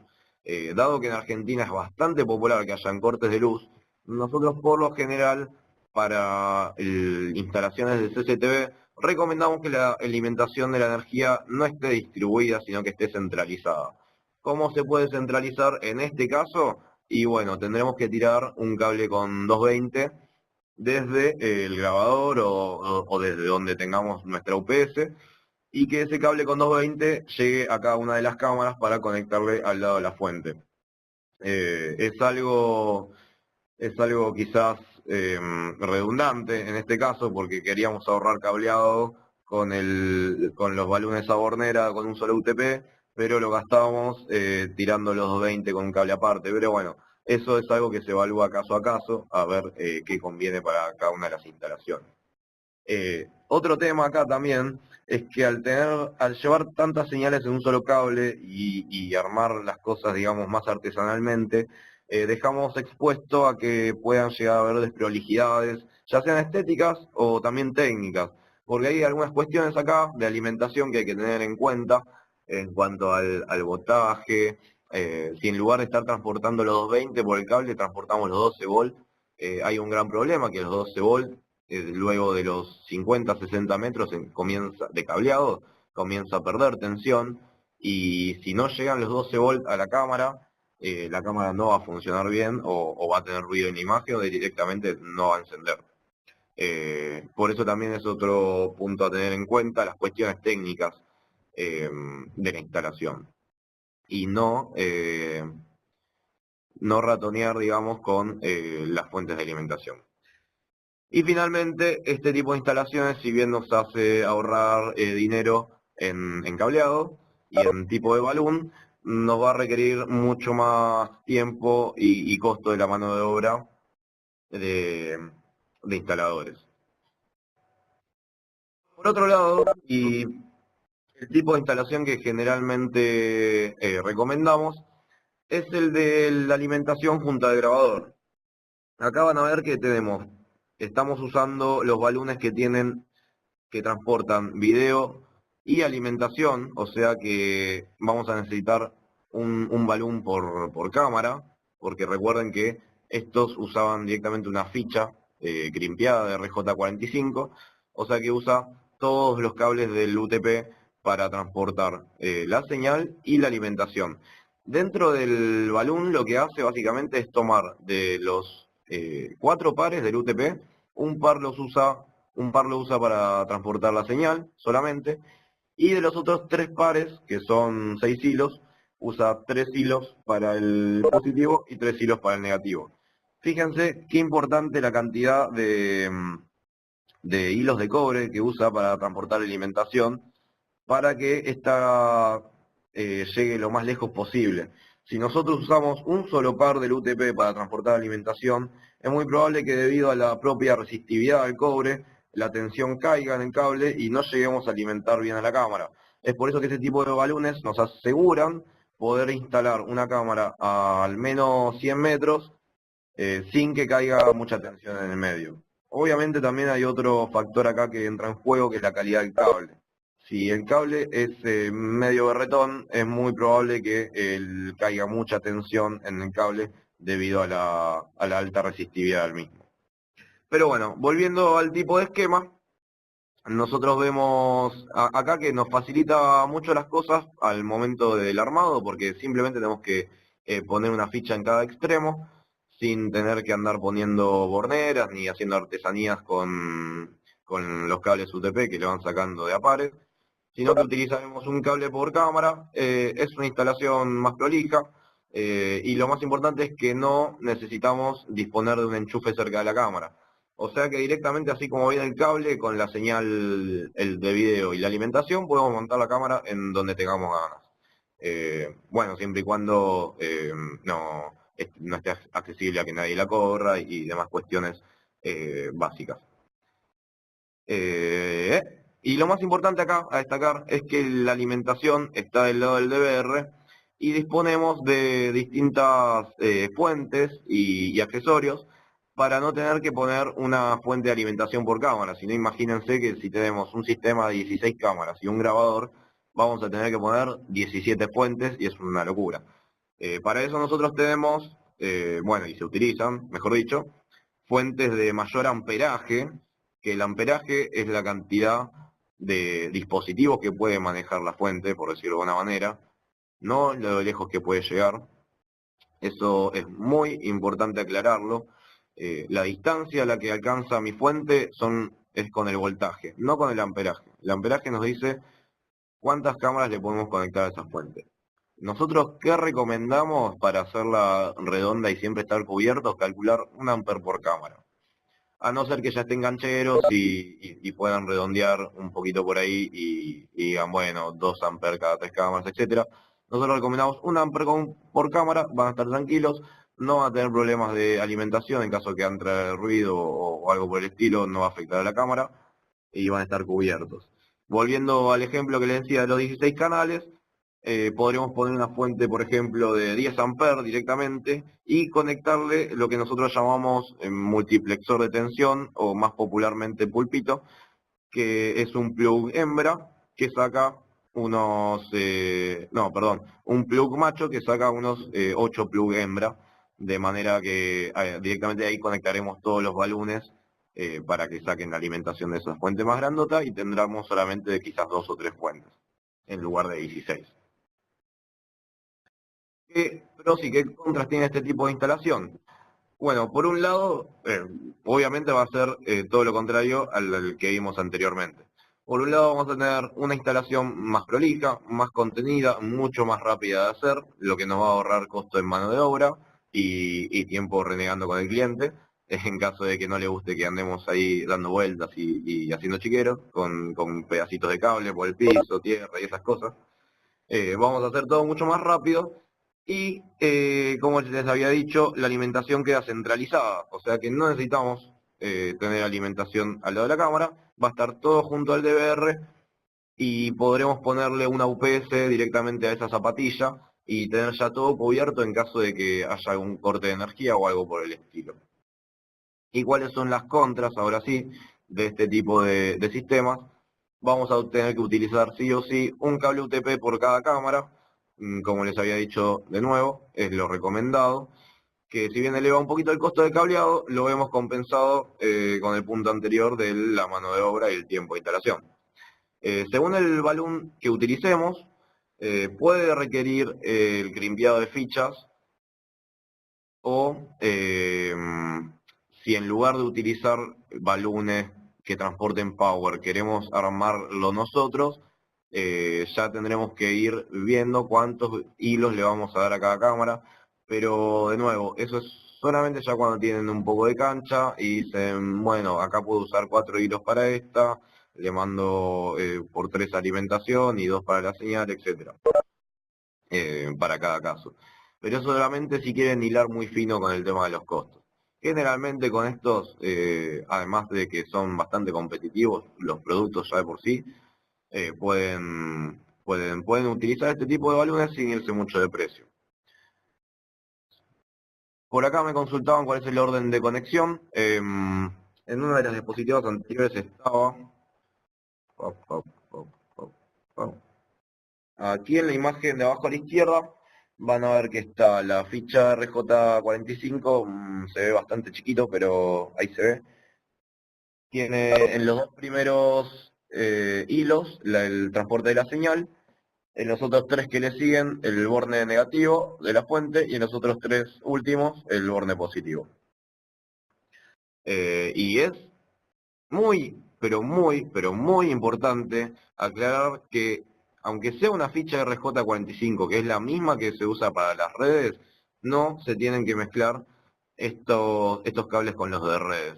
Dado que en Argentina es bastante popular que hayan cortes de luz, nosotros por lo general para instalaciones de CCTV recomendamos que la alimentación de la energía no esté distribuida, sino que esté centralizada. ¿Cómo se puede centralizar en este caso? Y bueno, tendremos que tirar un cable con 220 desde el grabador o desde donde tengamos nuestra UPS y que ese cable con 220 llegue a cada una de las cámaras para conectarle al lado de la fuente. Es algo quizás redundante en este caso porque queríamos ahorrar cableado con los balones a bornera con un solo UTP, pero lo gastábamos tirando los 220 con un cable aparte. Pero bueno, eso es algo que se evalúa caso a caso, a ver qué conviene para cada una de las instalaciones. Otro tema acá también es que al llevar tantas señales en un solo cable y armar las cosas, digamos, más artesanalmente, dejamos expuesto a que puedan llegar a haber desprolijidades, ya sean estéticas o también técnicas, porque hay algunas cuestiones acá de alimentación que hay que tener en cuenta en cuanto al botaje. Si en lugar de estar transportando los 220 por el cable, transportamos los 12 volt, hay un gran problema que los 12 volt luego de los 50, 60 metros de cableado, comienza a perder tensión y si no llegan los 12 volts a la cámara no va a funcionar bien o va a tener ruido en la imagen o directamente no va a encender. Por eso también es otro punto a tener en cuenta, las cuestiones técnicas de la instalación. y no ratonear, digamos, con las fuentes de alimentación. Y finalmente, este tipo de instalaciones, si bien nos hace ahorrar dinero en cableado y en tipo de balún, nos va a requerir mucho más tiempo y costo de la mano de obra de, de instaladores. Por otro lado, y el tipo de instalación que generalmente recomendamos es el de la alimentación junto al grabador. Acá van a ver que estamos usando los balunes que transportan video y alimentación, o sea que vamos a necesitar un balún por cámara, porque recuerden que estos usaban directamente una ficha crimpeada de RJ45, o sea que usa todos los cables del UTP para transportar la señal y la alimentación. Dentro del balún lo que hace básicamente es tomar de los 4 pares del UTP, un par lo usa para transportar la señal solamente, y de los otros 3 pares, que son 6 hilos, usa 3 hilos para el positivo y 3 hilos para el negativo. Fíjense qué importante la cantidad de hilos de cobre que usa para transportar la alimentación, para que esta llegue lo más lejos posible. Si nosotros usamos un solo par del UTP para transportar alimentación, es muy probable que debido a la propia resistividad del cobre, la tensión caiga en el cable y no lleguemos a alimentar bien a la cámara. Es por eso que este tipo de balunes nos aseguran poder instalar una cámara a al menos 100 metros sin que caiga mucha tensión en el medio. Obviamente también hay otro factor acá que entra en juego, que es la calidad del cable. Si el cable es medio berretón, es muy probable que caiga mucha tensión en el cable debido a la alta resistividad del mismo. Pero bueno, volviendo al tipo de esquema, nosotros vemos acá que nos facilita mucho las cosas al momento del armado, porque simplemente tenemos que poner una ficha en cada extremo, sin tener que andar poniendo borneras ni haciendo artesanías con los cables UTP que le van sacando de a pares, sino que utilizaremos un cable por cámara. Es una instalación más prolija, y lo más importante es que no necesitamos disponer de un enchufe cerca de la cámara. O sea que directamente, así como viene el cable, con la señal de video y la alimentación, podemos montar la cámara en donde tengamos ganas. Bueno, siempre y cuando no esté accesible a que nadie la corra y demás cuestiones básicas. Y lo más importante acá a destacar es que la alimentación está del lado del DVR y disponemos de distintas fuentes y accesorios para no tener que poner una fuente de alimentación por cámara. Si no, imagínense que si tenemos un sistema de 16 cámaras y un grabador, vamos a tener que poner 17 fuentes y es una locura. Para eso nosotros tenemos, bueno, y se utilizan, mejor dicho, fuentes de mayor amperaje, que el amperaje es la cantidad de dispositivos que puede manejar la fuente, por decirlo de alguna manera, no lo lejos que puede llegar. Eso es muy importante aclararlo. La distancia a la que alcanza mi fuente es con el voltaje, no con el amperaje. El amperaje nos dice cuántas cámaras le podemos conectar a esa fuente. Nosotros, ¿qué recomendamos para hacerla redonda y siempre estar cubiertos? Calcular un amper por cámara. A no ser que ya estén gancheros y puedan redondear un poquito por ahí y digan, bueno, 2 amperes cada 3 cámaras, etcétera. Nosotros recomendamos un amper por cámara, van a estar tranquilos, no van a tener problemas de alimentación en caso que entre ruido o algo por el estilo, no va a afectar a la cámara y van a estar cubiertos. Volviendo al ejemplo que les decía de los 16 canales, podríamos poner una fuente, por ejemplo, de 10 amperes directamente y conectarle lo que nosotros llamamos multiplexor de tensión, o más popularmente pulpito, que es un plug hembra que saca un plug macho que saca unos 8 plug hembra, de manera que directamente ahí conectaremos todos los balunes para que saquen la alimentación de esa fuente más grandota y tendremos solamente quizás 2 o 3 fuentes en lugar de 16. ¿Qué pros y qué contras tiene este tipo de instalación? Bueno, por un lado, obviamente va a ser todo lo contrario al que vimos anteriormente. Por un lado vamos a tener una instalación más prolija, más contenida, mucho más rápida de hacer, lo que nos va a ahorrar costo en mano de obra y tiempo renegando con el cliente, en caso de que no le guste que andemos ahí dando vueltas y haciendo chiqueros con pedacitos de cable por el piso, tierra y esas cosas. Vamos a hacer todo mucho más rápido y, como les había dicho, la alimentación queda centralizada, o sea que no necesitamos tener alimentación al lado de la cámara, va a estar todo junto al DVR y podremos ponerle una UPS directamente a esa zapatilla y tener ya todo cubierto en caso de que haya algún corte de energía o algo por el estilo. ¿Y cuáles son las contras, ahora sí, de este tipo de sistemas? Vamos a tener que utilizar sí o sí un cable UTP por cada cámara, como les había dicho de nuevo, es lo recomendado, que si bien eleva un poquito el costo de cableado, lo hemos compensado con el punto anterior de la mano de obra y el tiempo de instalación. Según el balún que utilicemos, puede requerir el crimpeado de fichas o si en lugar de utilizar balunes que transporten power queremos armarlo nosotros, ya tendremos que ir viendo cuántos hilos le vamos a dar a cada cámara, pero de nuevo, eso es solamente ya cuando tienen un poco de cancha y dicen, bueno, acá puedo usar 4 hilos para esta, le mando por 3 alimentación y 2 para la señal, etcétera, para cada caso. Pero eso solamente si quieren hilar muy fino con el tema de los costos. Generalmente con estos, además de que son bastante competitivos, los productos ya de por sí, pueden utilizar este tipo de balones sin irse mucho de precio. Por acá me consultaban cuál es el orden de conexión. En una de las diapositivas anteriores estaba... Aquí en la imagen de abajo a la izquierda van a ver que está la ficha RJ45, se ve bastante chiquito, pero ahí se ve. Tiene en los dos primeros hilos el transporte de la señal, en los otros 3 que le siguen el borne negativo de la fuente y en los otros 3 últimos el borne positivo. Y es muy, pero muy importante aclarar que, aunque sea una ficha RJ45, que es la misma que se usa para las redes, no se tienen que mezclar estos cables con los de redes.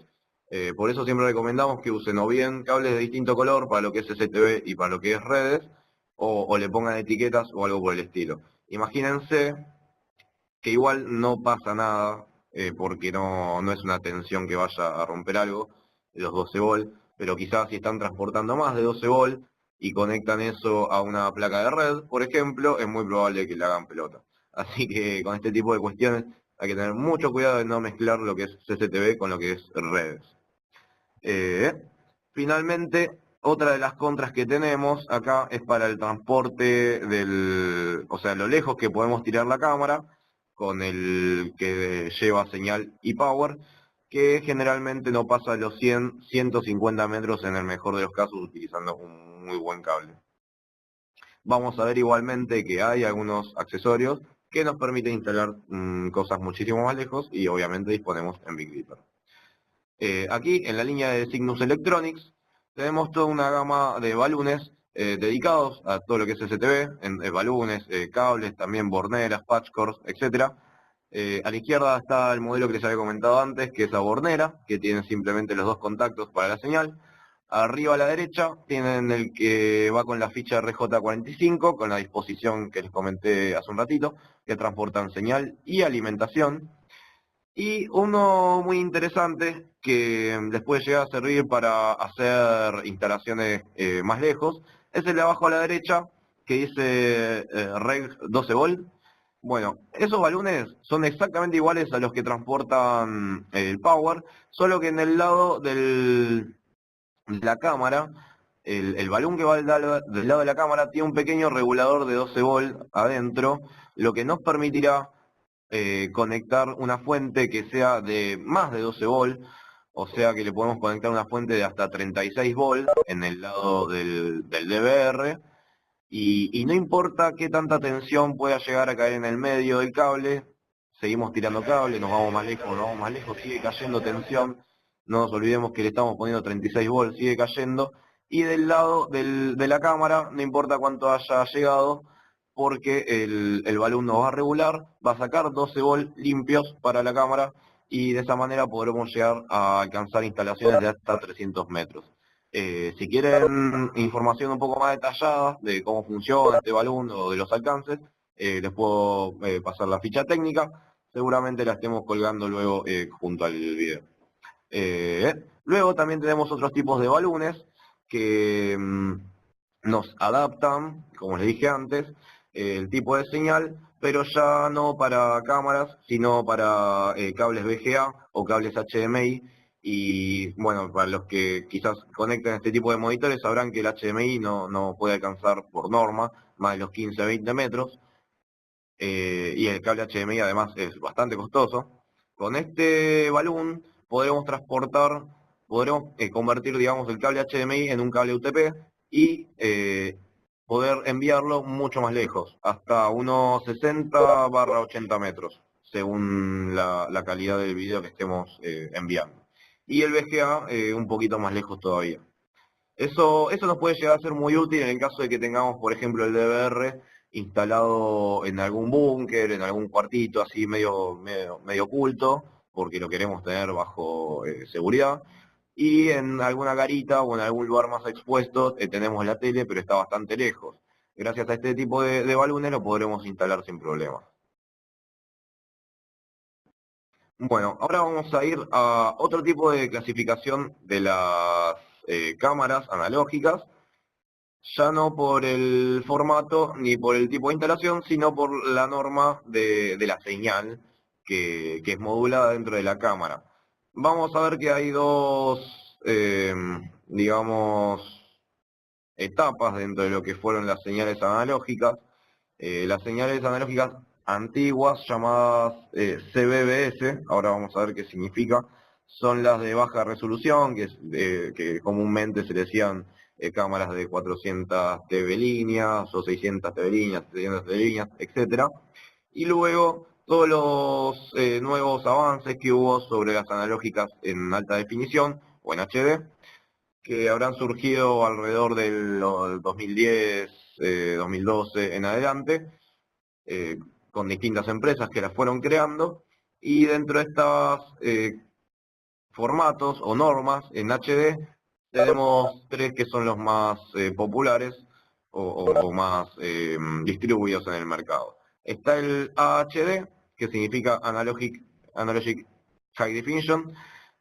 Por eso siempre recomendamos que usen o bien cables de distinto color para lo que es STB y para lo que es redes, o le pongan etiquetas o algo por el estilo. Imagínense que igual no pasa nada, porque no es una tensión que vaya a romper algo, los 12 volt, pero quizás si están transportando más de 12 volt y conectan eso a una placa de red, por ejemplo, es muy probable que le hagan pelota. Así que con este tipo de cuestiones hay que tener mucho cuidado de no mezclar lo que es CCTV con lo que es redes. Finalmente, otra de las contras que tenemos acá es para el transporte o sea, lo lejos que podemos tirar la cámara con el que lleva señal y power, que generalmente no pasa los 100, 150 metros en el mejor de los casos utilizando un muy buen cable. Vamos a ver igualmente que hay algunos accesorios que nos permiten instalar cosas muchísimo más lejos y obviamente disponemos en Big Dipper. Aquí en la línea de Cygnus Electronics tenemos toda una gama de balunes dedicados a todo lo que es STB, balunes, cables, también borneras, patch cores, etc. A la izquierda está el modelo que les había comentado antes, que es la bornera, que tiene simplemente los 2 contactos para la señal. Arriba a la derecha tienen el que va con la ficha RJ45, con la disposición que les comenté hace un ratito, que transportan señal y alimentación. Y uno muy interesante que les puede llegar a servir para hacer instalaciones más lejos es el de abajo a la derecha que dice Reg 12 volt. Bueno, esos balones son exactamente iguales a los que transportan el power, solo que en el lado de la cámara, el balón que va del lado de la cámara tiene un pequeño regulador de 12 volt adentro, lo que nos permitirá conectar una fuente que sea de más de 12 volt, o sea que le podemos conectar una fuente de hasta 36 volt en el lado del DVR, y no importa qué tanta tensión pueda llegar a caer en el medio del cable, seguimos tirando cable, nos vamos más lejos, nos vamos más lejos, sigue cayendo tensión, no nos olvidemos que le estamos poniendo 36 volt, sigue cayendo, y del lado de la cámara, no importa cuánto haya llegado, porque el balón nos va a regular, va a sacar 12 volts limpios para la cámara, y de esa manera podremos llegar a alcanzar instalaciones de hasta 300 metros. Si quieren información un poco más detallada de cómo funciona este balón o de los alcances, les puedo pasar la ficha técnica, seguramente la estemos colgando luego junto al video. Luego también tenemos otros tipos de balones que nos adaptan, como les dije antes, el tipo de señal, pero ya no para cámaras, sino para cables VGA o cables HDMI. Y bueno, para los que quizás conecten este tipo de monitores sabrán que el HDMI no puede alcanzar por norma más de los 15-20 metros, y el cable HDMI además es bastante costoso. Con este balloon podremos convertir, digamos, el cable HDMI en un cable UTP y poder enviarlo mucho más lejos, hasta unos 60-80 metros, según la calidad del video que estemos enviando. Y el VGA un poquito más lejos todavía. Eso nos puede llegar a ser muy útil en el caso de que tengamos, por ejemplo, el DVR instalado en algún búnker, en algún cuartito así medio oculto, porque lo queremos tener bajo seguridad. Y en alguna garita o en algún lugar más expuesto tenemos la tele, pero está bastante lejos. Gracias a este tipo de balones lo podremos instalar sin problema. Bueno, ahora vamos a ir a otro tipo de clasificación de las cámaras analógicas, ya no por el formato ni por el tipo de instalación, sino por la norma de la señal que es modulada dentro de la cámara. Vamos a ver que hay dos, digamos, etapas dentro de lo que fueron las señales analógicas. Las señales analógicas antiguas, llamadas CBBS, ahora vamos a ver qué significa, son las de baja resolución, que comúnmente se decían cámaras de 400 TV líneas, o 600 TV líneas, 700 TV líneas, etc. Y luego todos los nuevos avances que hubo sobre las analógicas en alta definición, o en HD, que habrán surgido alrededor del 2010, 2012 en adelante, con distintas empresas que las fueron creando, y dentro de estos formatos o normas en HD tenemos tres que son los más populares o más distribuidos en el mercado. Está el AHD, que significa Analogic High Definition,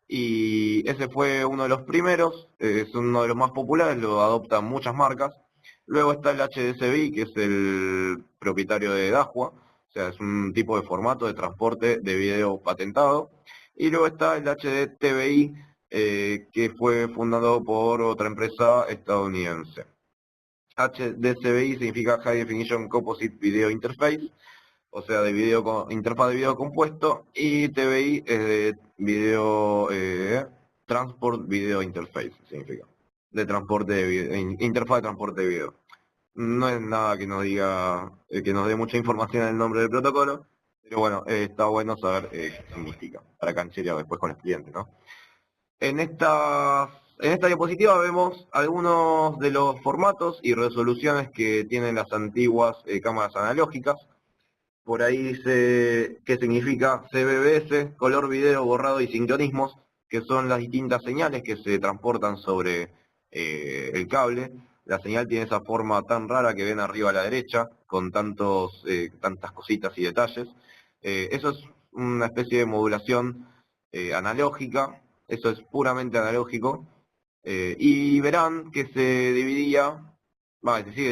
y ese fue uno de los primeros, es uno de los más populares, lo adoptan muchas marcas. Luego está el HDCBI, que es el propietario de Dahua, o sea, es un tipo de formato de transporte de video patentado. Y luego está el HDTVI, que fue fundado por otra empresa estadounidense. HDCBI significa High Definition Composite Video Interface, o sea, de interfaz de video compuesto, y TVI es de video, Transport Video Interface, significa, de transporte de video, interfaz de transporte de video. No es nada que nos diga, que nos dé mucha información en el nombre del protocolo, pero bueno, está bueno saber qué significa, para cancherear después con el cliente, ¿no? En esta diapositiva vemos algunos de los formatos y resoluciones que tienen las antiguas cámaras analógicas. Por ahí dice qué significa CBBS, color, video, borrado y sincronismos, que son las distintas señales que se transportan sobre el cable. La señal tiene esa forma tan rara que ven arriba a la derecha, con tantas cositas y detalles. Eso es una especie de modulación analógica, eso es puramente analógico. Y verán que se sigue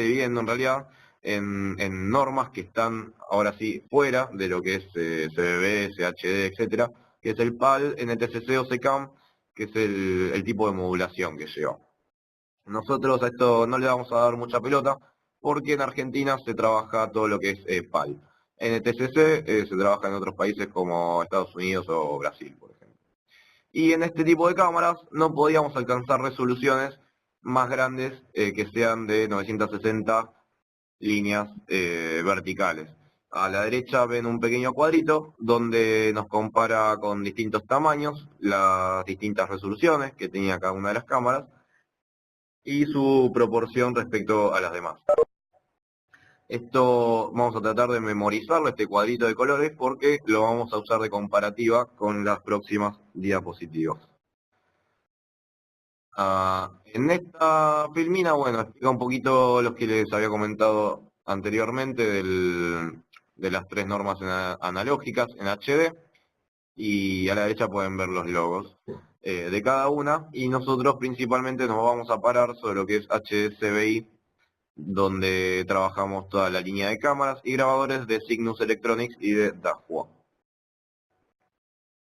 dividiendo en realidad, en normas que están ahora sí fuera de lo que es CBB, HD, etcétera, que es el PAL, NTSC o SECAM, que es el tipo de modulación que lleva. Nosotros a esto no le vamos a dar mucha pelota, porque en Argentina se trabaja todo lo que es PAL. NTSC se trabaja en otros países como Estados Unidos o Brasil, por ejemplo. Y en este tipo de cámaras no podíamos alcanzar resoluciones más grandes que sean de 960 líneas verticales. A la derecha ven un pequeño cuadrito donde nos compara con distintos tamaños las distintas resoluciones que tenía cada una de las cámaras. y su proporción respecto a las demás. Esto vamos a tratar de memorizarlo, este cuadrito de colores, porque lo vamos a usar de comparativa con las próximas diapositivas. En esta filmina, bueno, explica un poquito lo que les había comentado anteriormente de las tres normas analógicas en HD, y a la derecha pueden ver los logos de cada una, y nosotros principalmente nos vamos a parar sobre lo que es HSBI, donde trabajamos toda la línea de cámaras y grabadores de Cygnus Electronics y de Dahua.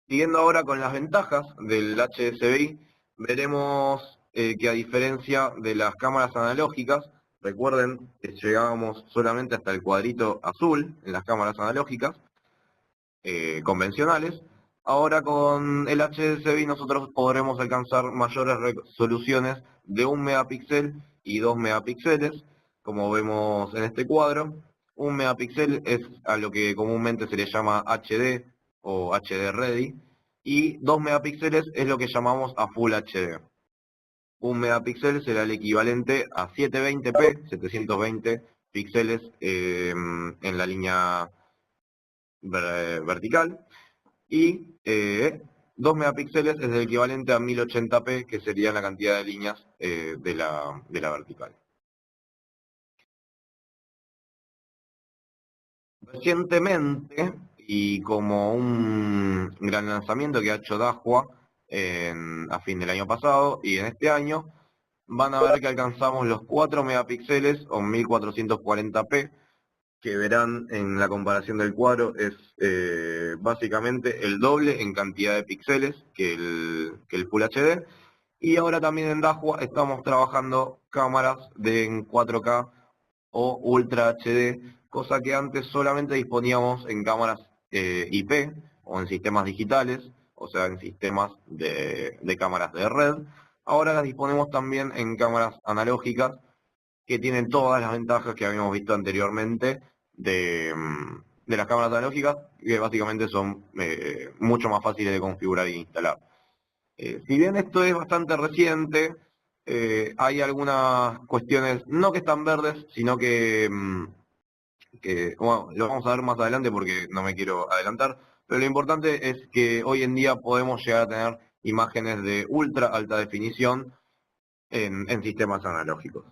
Siguiendo ahora con las ventajas del HSBI, veremos que a diferencia de las cámaras analógicas, recuerden que llegábamos solamente hasta el cuadrito azul en las cámaras analógicas convencionales. Ahora con el HSBI nosotros podremos alcanzar mayores resoluciones de 1 megapíxel y 2 megapíxeles, como vemos en este cuadro. 1 megapíxel es a lo que comúnmente se le llama HD o HD Ready, y 2 megapíxeles es lo que llamamos a Full HD. 1 megapíxel será el equivalente a 720p, 720 píxeles en la línea vertical, y 2 megapíxeles es el equivalente a 1080p, que sería la cantidad de líneas de la vertical. Recientemente, y como un gran lanzamiento que ha hecho Dahua a fin del año pasado y en este año, van a ver que alcanzamos los 4 megapíxeles o 1440p, que verán en la comparación del cuadro es básicamente el doble en cantidad de píxeles que el Full HD. Y ahora también en Dahua estamos trabajando cámaras en 4K o Ultra HD, cosa que antes solamente disponíamos en cámaras IP o en sistemas digitales, o sea, en sistemas de cámaras de red. Ahora las disponemos también en cámaras analógicas, que tienen todas las ventajas que habíamos visto anteriormente de las cámaras analógicas, que básicamente son mucho más fáciles de configurar e instalar. Si bien esto es bastante reciente, hay algunas cuestiones, no que están verdes, sino que bueno, lo vamos a ver más adelante porque no me quiero adelantar, pero lo importante es que hoy en día podemos llegar a tener imágenes de ultra alta definición en sistemas analógicos.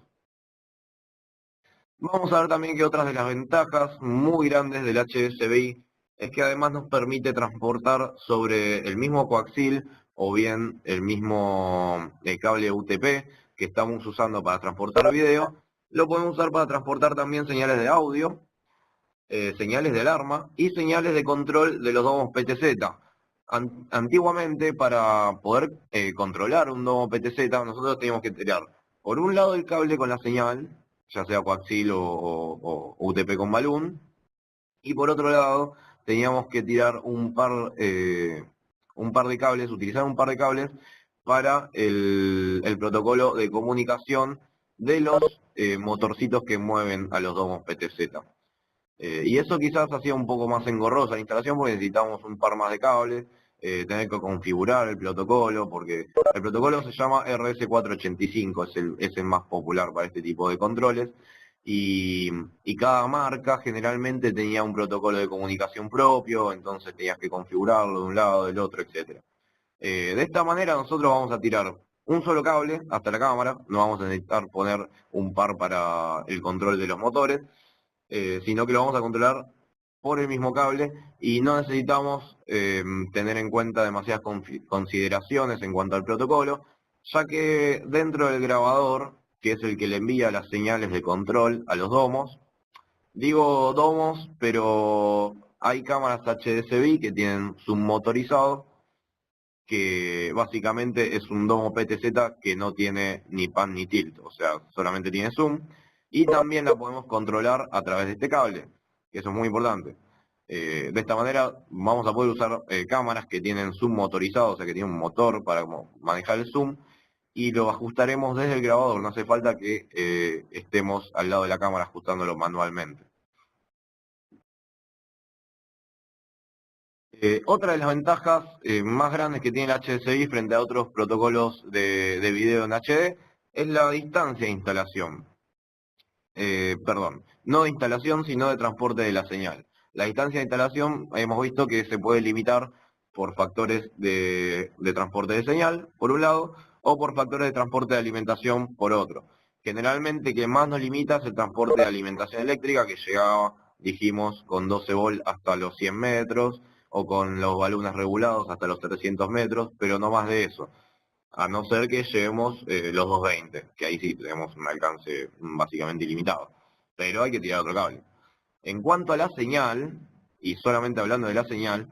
Vamos a ver también que otras de las ventajas muy grandes del HSBI es que además nos permite transportar sobre el mismo coaxil o bien el mismo cable UTP que estamos usando para transportar video, lo podemos usar para transportar también señales de audio, señales de alarma y señales de control de los domos PTZ. Antiguamente, para poder controlar un domo PTZ, nosotros teníamos que tirar por un lado el cable con la señal, ya sea coaxil o UTP con balloon, y por otro lado teníamos que tirar un par de cables, utilizar un par de cables para el protocolo de comunicación de los motorcitos que mueven a los domos PTZ. Y eso quizás hacía un poco más engorrosa la instalación porque necesitábamos un par más de cables, tener que configurar el protocolo, porque el protocolo se llama RS485, es el más popular para este tipo de controles, y cada marca generalmente tenía un protocolo de comunicación propio, entonces tenías que configurarlo de un lado, del otro, etc. De esta manera nosotros vamos a tirar un solo cable hasta la cámara, no vamos a necesitar poner un par para el control de los motores, sino que lo vamos a controlar por el mismo cable y no necesitamos tener en cuenta demasiadas consideraciones en cuanto al protocolo, ya que dentro del grabador, que es el que le envía las señales de control a los domos, digo domos, pero hay cámaras HDSBI que tienen zoom motorizado, que básicamente es un domo PTZ que no tiene ni pan ni tilt, o sea, solamente tiene zoom, y también la podemos controlar a través de este cable, que eso es muy importante. De esta manera vamos a poder usar cámaras que tienen zoom motorizado, o sea que tienen un motor para manejar el zoom, y lo ajustaremos desde el grabador, no hace falta que estemos al lado de la cámara ajustándolo manualmente. Otra de las ventajas más grandes que tiene el HDSI frente a otros protocolos de video en HD es la distancia de instalación. Perdón, no de instalación, sino de transporte de la señal. La distancia de instalación hemos visto que se puede limitar por factores de transporte de señal, por un lado, o por factores de transporte de alimentación, por otro. Generalmente, que más nos limita es el transporte de alimentación eléctrica, que llegaba, dijimos, con 12 volt hasta los 100 metros, o con los balones regulados hasta los 300 metros, pero no más de eso. A no ser que llevemos los 220, que ahí sí tenemos un alcance básicamente ilimitado. Pero hay que tirar otro cable. En cuanto a la señal, y solamente hablando de la señal,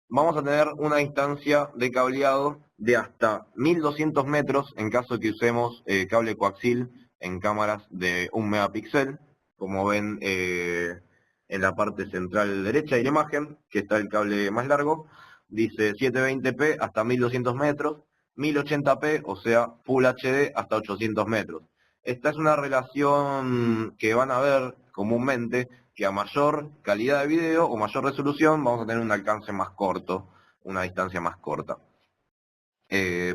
vamos a tener una distancia de cableado de hasta 1200 metros en caso que usemos cable coaxil en cámaras de 1 megapíxel, como ven en la parte central derecha de la imagen, que está el cable más largo, dice 720p hasta 1200 metros, 1080p, o sea, Full HD hasta 800 metros. Esta es una relación que van a ver comúnmente, que a mayor calidad de video o mayor resolución vamos a tener un alcance más corto, una distancia más corta.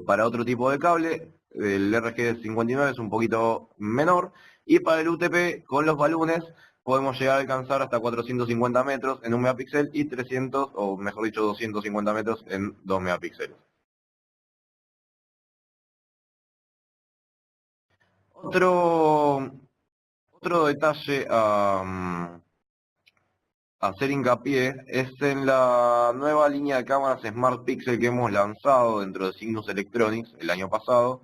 Para otro tipo de cable, el RG59 es un poquito menor, y para el UTP con los balones podemos llegar a alcanzar hasta 450 metros en 1 megapíxel y 300, o mejor dicho, 250 metros en 2 megapíxeles. Otro detalle a hacer hincapié es en la nueva línea de cámaras Smart Pixel que hemos lanzado dentro de Cygnus Electronics el año pasado,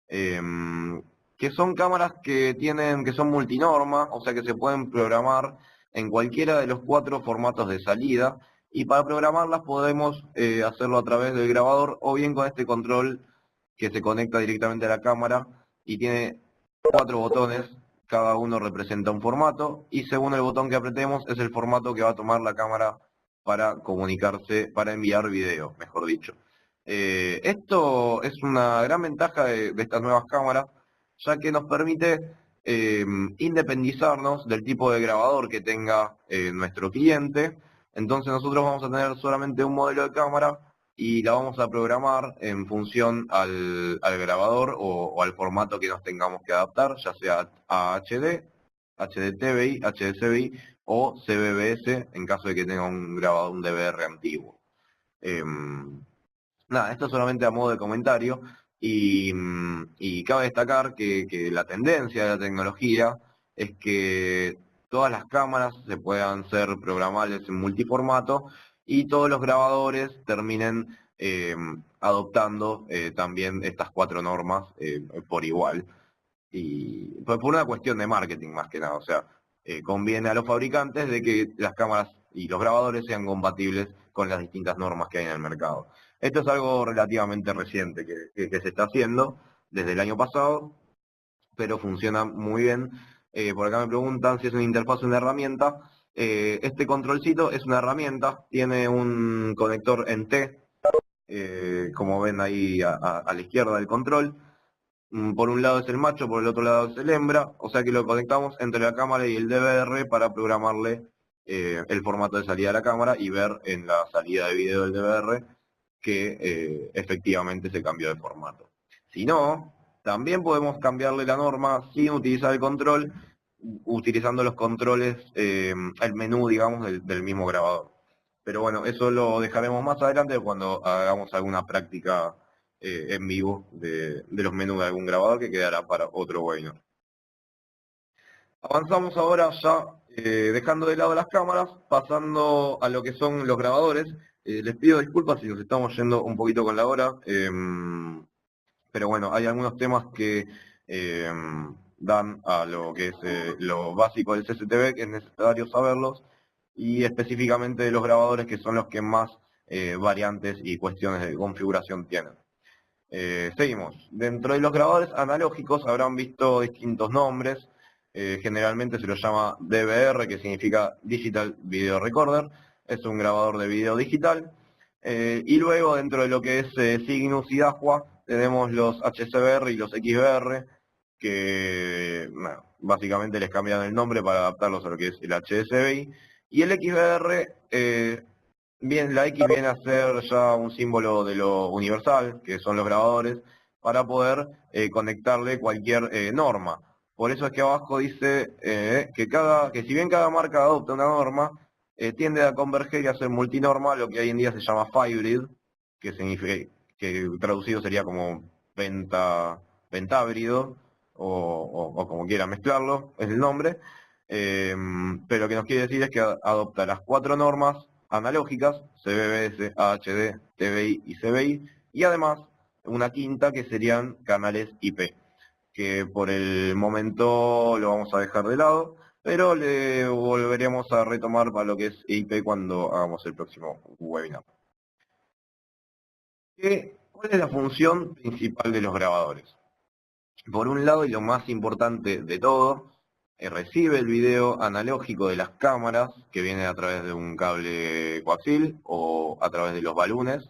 que son cámaras que son multinorma, o sea que se pueden programar en cualquiera de los 4 formatos de salida, y para programarlas podemos hacerlo a través del grabador o bien con este control que se conecta directamente a la cámara y tiene 4 botones. Cada uno representa un formato y según el botón que apretemos es el formato que va a tomar la cámara para comunicarse, para enviar video, mejor dicho. Esto es una gran ventaja de estas nuevas cámaras, ya que nos permite independizarnos del tipo de grabador que tenga nuestro cliente. Entonces nosotros vamos a tener solamente un modelo de cámara y la vamos a programar en función al grabador o al formato que nos tengamos que adaptar, ya sea a HD, HDTVI, HDCVI o CBBS en caso de que tenga un grabador, un DVR antiguo. Nada, esto solamente a modo de comentario y cabe destacar que la tendencia de la tecnología es que todas las cámaras se puedan ser programables en multiformato y todos los grabadores terminen adoptando también estas 4 normas por igual. Y por una cuestión de marketing más que nada, o sea, conviene a los fabricantes de que las cámaras y los grabadores sean compatibles con las distintas normas que hay en el mercado. Esto es algo relativamente reciente que se está haciendo desde el año pasado, pero funciona muy bien. Por acá me preguntan si es una interfaz o una herramienta. Este controlcito es una herramienta, tiene un conector en T, como ven ahí a la izquierda del control. Por un lado es el macho, por el otro lado es el hembra, o sea que lo conectamos entre la cámara y el DVR para programarle el formato de salida de la cámara y ver en la salida de video del DVR que efectivamente se cambió de formato. Si no, también podemos cambiarle la norma sin utilizar el control, utilizando los controles, el menú, digamos, del mismo grabador. Pero bueno, eso lo dejaremos más adelante cuando hagamos alguna práctica en vivo de los menús de algún grabador que quedará para otro webinar. Avanzamos ahora ya, dejando de lado las cámaras, pasando a lo que son los grabadores. Les pido disculpas si nos estamos yendo un poquito con la hora, pero bueno, hay algunos temas que dan a lo que es lo básico del CCTV, que es necesario saberlos, y específicamente de los grabadores, que son los que más variantes y cuestiones de configuración tienen. Seguimos. Dentro de los grabadores analógicos habrán visto distintos nombres. Generalmente se los llama DVR, que significa Digital Video Recorder. Es un grabador de video digital. Y luego dentro de lo que es Cygnus y Dahua tenemos los HCBR y los XBR, que bueno, básicamente les cambian el nombre para adaptarlos a lo que es el HDCBI. Y el XBR, bien, la X viene a ser ya un símbolo de lo universal, que son los grabadores, para poder conectarle cualquier norma. Por eso es que abajo dice que si bien cada marca adopta una norma, tiende a converger y a ser multinorma, lo que hoy en día se llama Hybrid, que significa, que traducido sería como pentábrido, o como quiera mezclarlo, es el nombre. Pero lo que nos quiere decir es que adopta las 4 normas analógicas, CBBS, AHD, TBI y CBI, y además una quinta que serían canales IP, que por el momento lo vamos a dejar de lado, pero le volveremos a retomar para lo que es IP cuando hagamos el próximo webinar. ¿Cuál es la función principal de los grabadores? Por un lado, y lo más importante de todo, recibe el video analógico de las cámaras, que viene a través de un cable coaxil o a través de los balones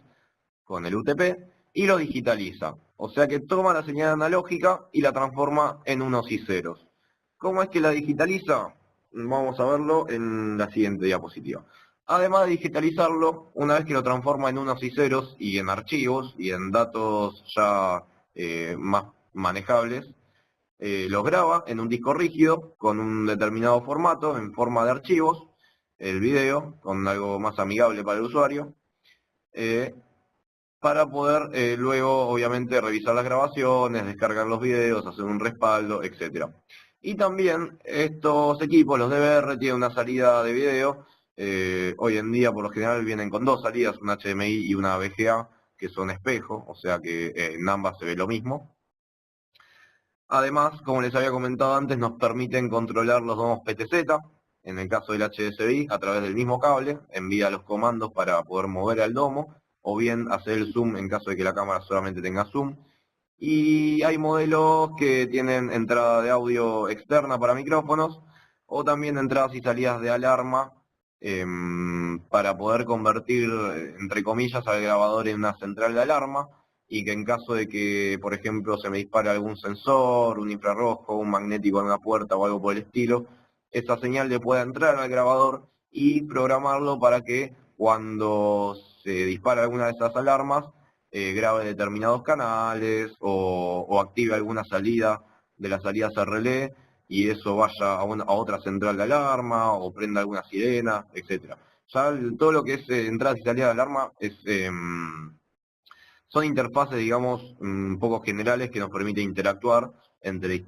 con el UTP, y lo digitaliza. O sea que toma la señal analógica y la transforma en unos y ceros. ¿Cómo es que la digitaliza? Vamos a verlo en la siguiente diapositiva. Además de digitalizarlo, una vez que lo transforma en unos y ceros y en archivos y en datos ya más manejables, los graba en un disco rígido con un determinado formato, en forma de archivos, el video, con algo más amigable para el usuario, para poder luego, obviamente, revisar las grabaciones, descargar los videos, hacer un respaldo, etc. Y también estos equipos, los DVR, tienen una salida de video. Hoy en día, por lo general, vienen con 2 salidas, una HDMI y una VGA, que son espejo, o sea que en ambas se ve lo mismo. Además, como les había comentado antes, nos permiten controlar los domos PTZ. En el caso del HDSI, a través del mismo cable, envía los comandos para poder mover al domo, o bien hacer el zoom en caso de que la cámara solamente tenga zoom. Y hay modelos que tienen entrada de audio externa para micrófonos, o también entradas y salidas de alarma, para poder convertir, entre comillas, al grabador en una central de alarma, y que en caso de que, por ejemplo, se me dispare algún sensor, un infrarrojo, un magnético en una puerta o algo por el estilo, esa señal le pueda entrar al grabador y programarlo para que cuando se dispara alguna de esas alarmas, grabe determinados canales o active alguna salida de las salidas a relé y eso vaya a otra central de alarma o prenda alguna sirena, etcétera. Ya todo lo que es entradas y salidas de alarma son interfaces, digamos, un poco generales que nos permiten interactuar entre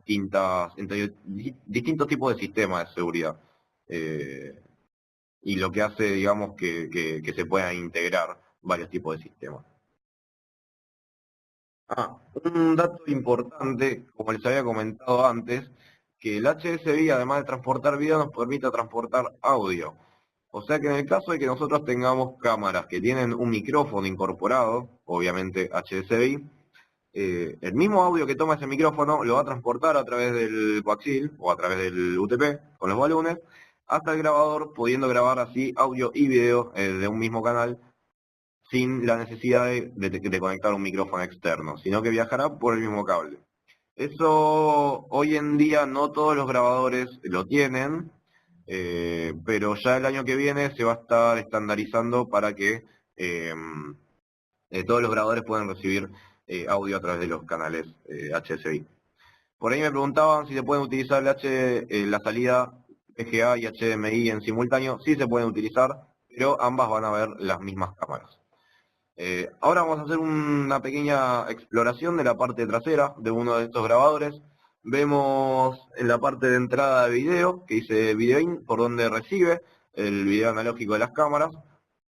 distintos tipos de sistemas de seguridad. Y lo que hace, digamos, que se puedan integrar varios tipos de sistemas. Un dato importante, como les había comentado antes, que el HSI, además de transportar video, nos permite transportar audio. O sea que en el caso de que nosotros tengamos cámaras que tienen un micrófono incorporado, obviamente HDSI, el mismo audio que toma ese micrófono lo va a transportar a través del coaxil o a través del UTP con los balones hasta el grabador, pudiendo grabar así audio y video de un mismo canal sin la necesidad de conectar un micrófono externo, sino que viajará por el mismo cable. Eso hoy en día no todos los grabadores lo tienen, pero ya el año que viene se va a estar estandarizando para que todos los grabadores puedan recibir audio a través de los canales HSI. Por ahí me preguntaban si se pueden utilizar la salida VGA y HDMI en simultáneo. Sí se pueden utilizar, pero ambas van a ver las mismas cámaras. Ahora vamos a hacer una pequeña exploración de la parte trasera de uno de estos grabadores. Vemos en la parte de entrada de video, que dice Video In, por donde recibe el video analógico de las cámaras.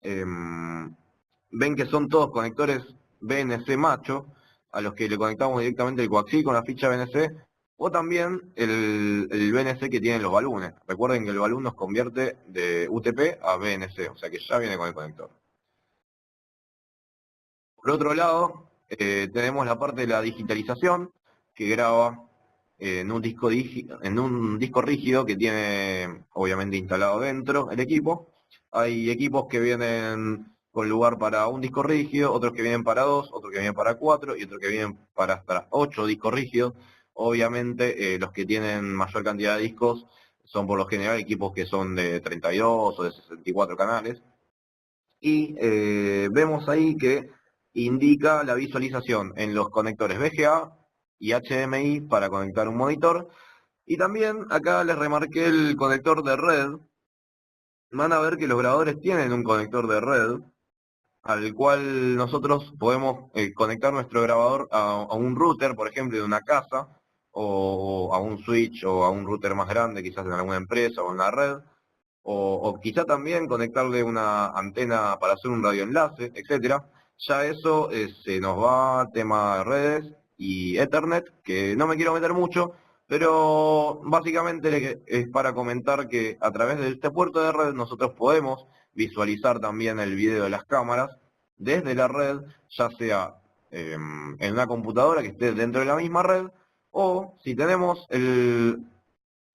Ven que son todos conectores BNC macho, a los que le conectamos directamente el coaxil con la ficha BNC, o también el BNC que tienen los balones. Recuerden que el balón nos convierte de UTP a BNC, o sea que ya viene con el conector. Por otro lado, tenemos la parte de la digitalización, que graba en un disco rígido que tiene obviamente instalado dentro el equipo. Hay equipos que vienen con lugar para un disco rígido, otros que vienen para 2, otros que vienen para 4 y otros que vienen para hasta 8 discos rígidos. Obviamente los que tienen mayor cantidad de discos son por lo general equipos que son de 32 o de 64 canales. Y vemos ahí que indica la visualización en los conectores VGA y HDMI para conectar un monitor. Y también acá les remarqué el conector de red. Van a ver que los grabadores tienen un conector de red al cual nosotros podemos conectar nuestro grabador a un router, por ejemplo, de una casa, o a un switch, o a un router más grande, quizás en alguna empresa o en la red, o quizá también conectarle una antena para hacer un radioenlace, etcétera. Ya eso se nos va a tema de redes y Ethernet, que no me quiero meter mucho, pero básicamente es para comentar que a través de este puerto de red nosotros podemos visualizar también el video de las cámaras desde la red, ya sea en una computadora que esté dentro de la misma red, o si tenemos el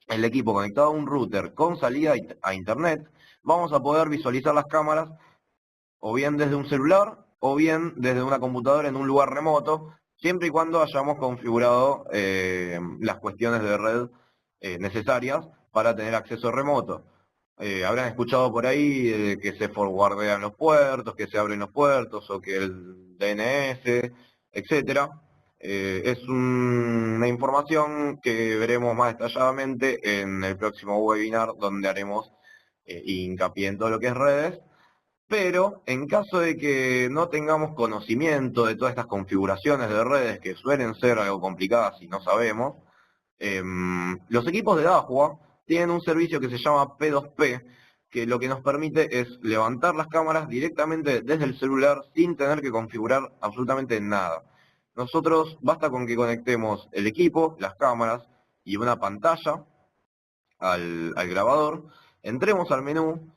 equipo conectado a un router con salida a internet, vamos a poder visualizar las cámaras o bien desde un celular o bien desde una computadora en un lugar remoto, siempre y cuando hayamos configurado las cuestiones de red necesarias para tener acceso remoto. Habrán escuchado por ahí que se forwardean los puertos, que se abren los puertos o que el DNS, etcétera. Es una información que veremos más detalladamente en el próximo webinar donde haremos hincapié en todo lo que es redes. Pero en caso de que no tengamos conocimiento de todas estas configuraciones de redes que suelen ser algo complicadas y no sabemos, los equipos de Dahua tienen un servicio que se llama P2P, que lo que nos permite es levantar las cámaras directamente desde el celular sin tener que configurar absolutamente nada. Nosotros basta con que conectemos el equipo, las cámaras y una pantalla al grabador, entremos al menú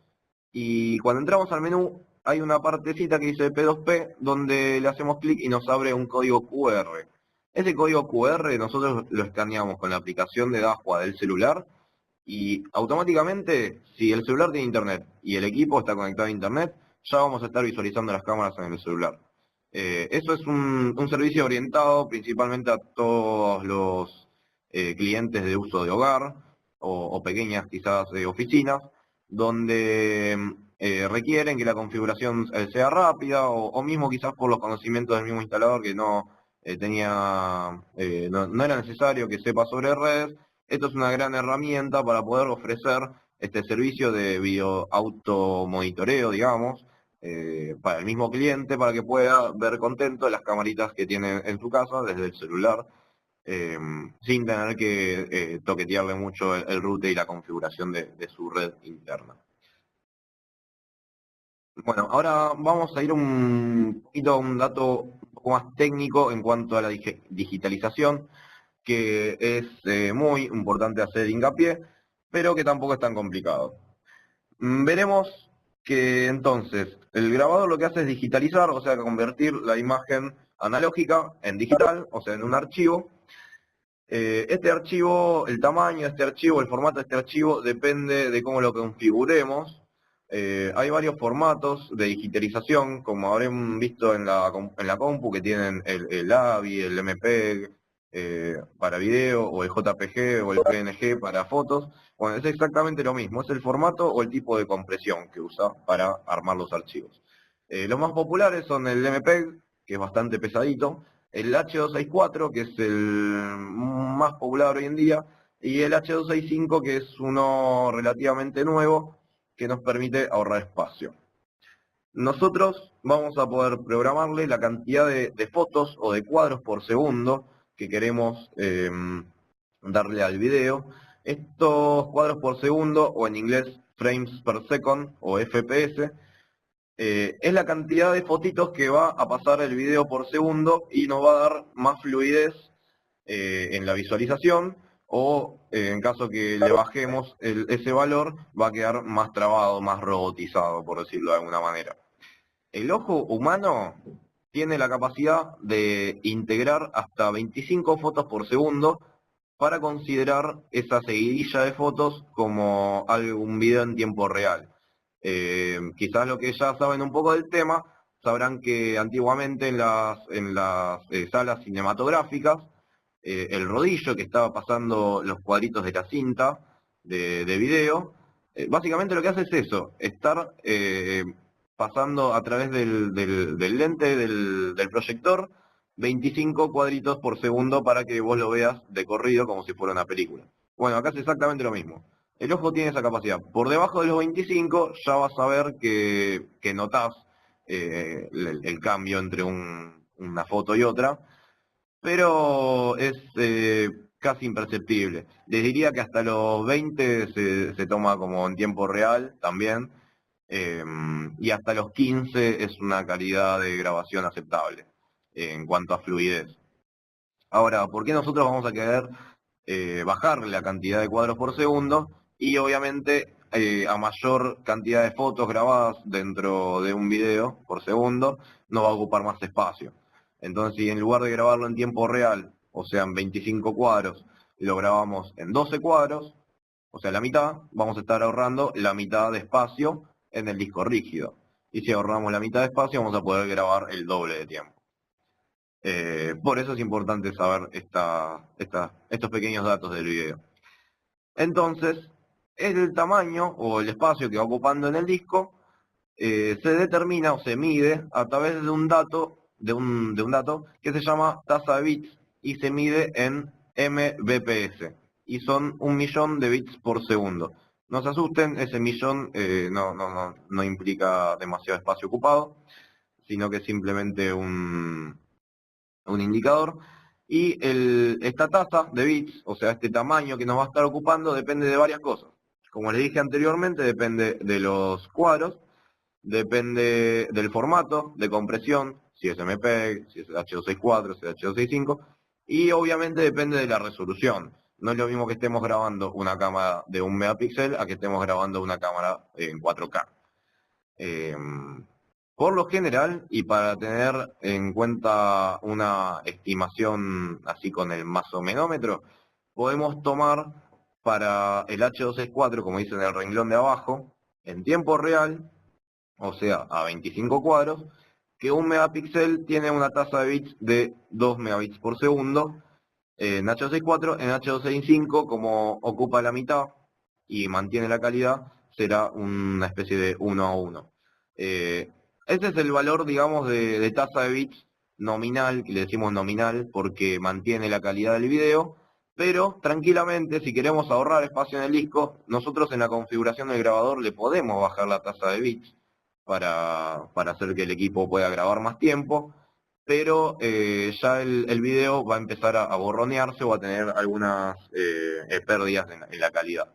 y cuando entramos al menú hay una partecita que dice P2P donde le hacemos clic y nos abre un código QR. Ese código QR nosotros lo escaneamos con la aplicación de Dahua del celular y automáticamente, si el celular tiene internet y el equipo está conectado a internet, ya vamos a estar visualizando las cámaras en el celular. Eso es un servicio orientado principalmente a todos los clientes de uso de hogar o pequeñas quizás oficinas, donde requieren que la configuración sea rápida o mismo quizás por los conocimientos del mismo instalador que no no era necesario que sepa sobre redes. Esto es una gran herramienta para poder ofrecer este servicio de video automonitoreo, digamos, para el mismo cliente, para que pueda ver contento las camaritas que tiene en su casa desde el celular, sin tener que toquetearle mucho el router y la configuración de su red interna. Bueno, ahora vamos a ir un poquito a un dato un poco más técnico en cuanto a la digitalización, que es muy importante hacer hincapié, pero que tampoco es tan complicado. Veremos que entonces el grabador lo que hace es digitalizar, o sea, convertir la imagen analógica en digital, o sea, en un archivo. Este archivo, el tamaño de este archivo, el formato de este archivo, depende de cómo lo configuremos. Hay varios formatos de digitalización, como habrán visto en la compu, que tienen el AVI, el MPEG para video, o el JPG o el PNG para fotos. Bueno, es exactamente lo mismo, es el formato o el tipo de compresión que usa para armar los archivos. Los más populares son el MPEG, que es bastante pesadito, el H264, que es el más popular hoy en día, y el H265, que es uno relativamente nuevo, que nos permite ahorrar espacio. Nosotros vamos a poder programarle la cantidad de fotos o de cuadros por segundo que queremos darle al video. Estos cuadros por segundo, o en inglés frames per second, o FPS, es la cantidad de fotitos que va a pasar el video por segundo y nos va a dar más fluidez en la visualización, o en caso que le bajemos ese valor, va a quedar más trabado, más robotizado, por decirlo de alguna manera. El ojo humano tiene la capacidad de integrar hasta 25 fotos por segundo para considerar esa seguidilla de fotos como un video en tiempo real. Quizás los que ya saben un poco del tema, sabrán que antiguamente en las salas cinematográficas, el rodillo que estaba pasando los cuadritos de la cinta de video, básicamente lo que hace es eso, estar pasando a través del lente del proyector 25 cuadritos por segundo para que vos lo veas de corrido como si fuera una película. Bueno, acá es exactamente lo mismo. El ojo tiene esa capacidad. Por debajo de los 25 ya vas a ver que notás el cambio entre una foto y otra, pero es casi imperceptible. Les diría que hasta los 20 se toma como en tiempo real también, y hasta los 15 es una calidad de grabación aceptable en cuanto a fluidez. Ahora, ¿por qué nosotros vamos a querer bajar la cantidad de cuadros por segundo? Y obviamente a mayor cantidad de fotos grabadas dentro de un video por segundo, nos va a ocupar más espacio. Entonces, si en lugar de grabarlo en tiempo real, o sea, en 25 cuadros, lo grabamos en 12 cuadros, o sea, la mitad, vamos a estar ahorrando la mitad de espacio en el disco rígido. Y si ahorramos la mitad de espacio, vamos a poder grabar el doble de tiempo. Por eso es importante saber estos pequeños datos del video. Entonces, el tamaño o el espacio que va ocupando en el disco se determina o se mide a través de un dato, dato que se llama tasa de bits y se mide en Mbps y son 1.000.000 de bits por segundo. No se asusten, ese millón no implica demasiado espacio ocupado, sino que es simplemente un indicador. Y esta tasa de bits, o sea, este tamaño que nos va a estar ocupando, depende de varias cosas. Como les dije anteriormente, depende de los cuadros, depende del formato de compresión, si es MPEG, si es H264, si es H265, y obviamente depende de la resolución. No es lo mismo que estemos grabando una cámara de 1 megapíxel a que estemos grabando una cámara en 4K. Por lo general, y para tener en cuenta una estimación así con el masomenómetro, podemos tomar para el H264, como dice en el renglón de abajo, en tiempo real, o sea, a 25 cuadros, que 1 megapíxel tiene una tasa de bits de 2 megabits por segundo. En H264, en H265, como ocupa la mitad y mantiene la calidad, será una especie de 1 a 1. Ese es el valor, digamos, de tasa de bits nominal, que le decimos nominal porque mantiene la calidad del video, pero tranquilamente, si queremos ahorrar espacio en el disco, nosotros en la configuración del grabador le podemos bajar la tasa de bits para hacer que el equipo pueda grabar más tiempo, pero ya el video va a empezar a borronearse o a tener algunas pérdidas en la calidad.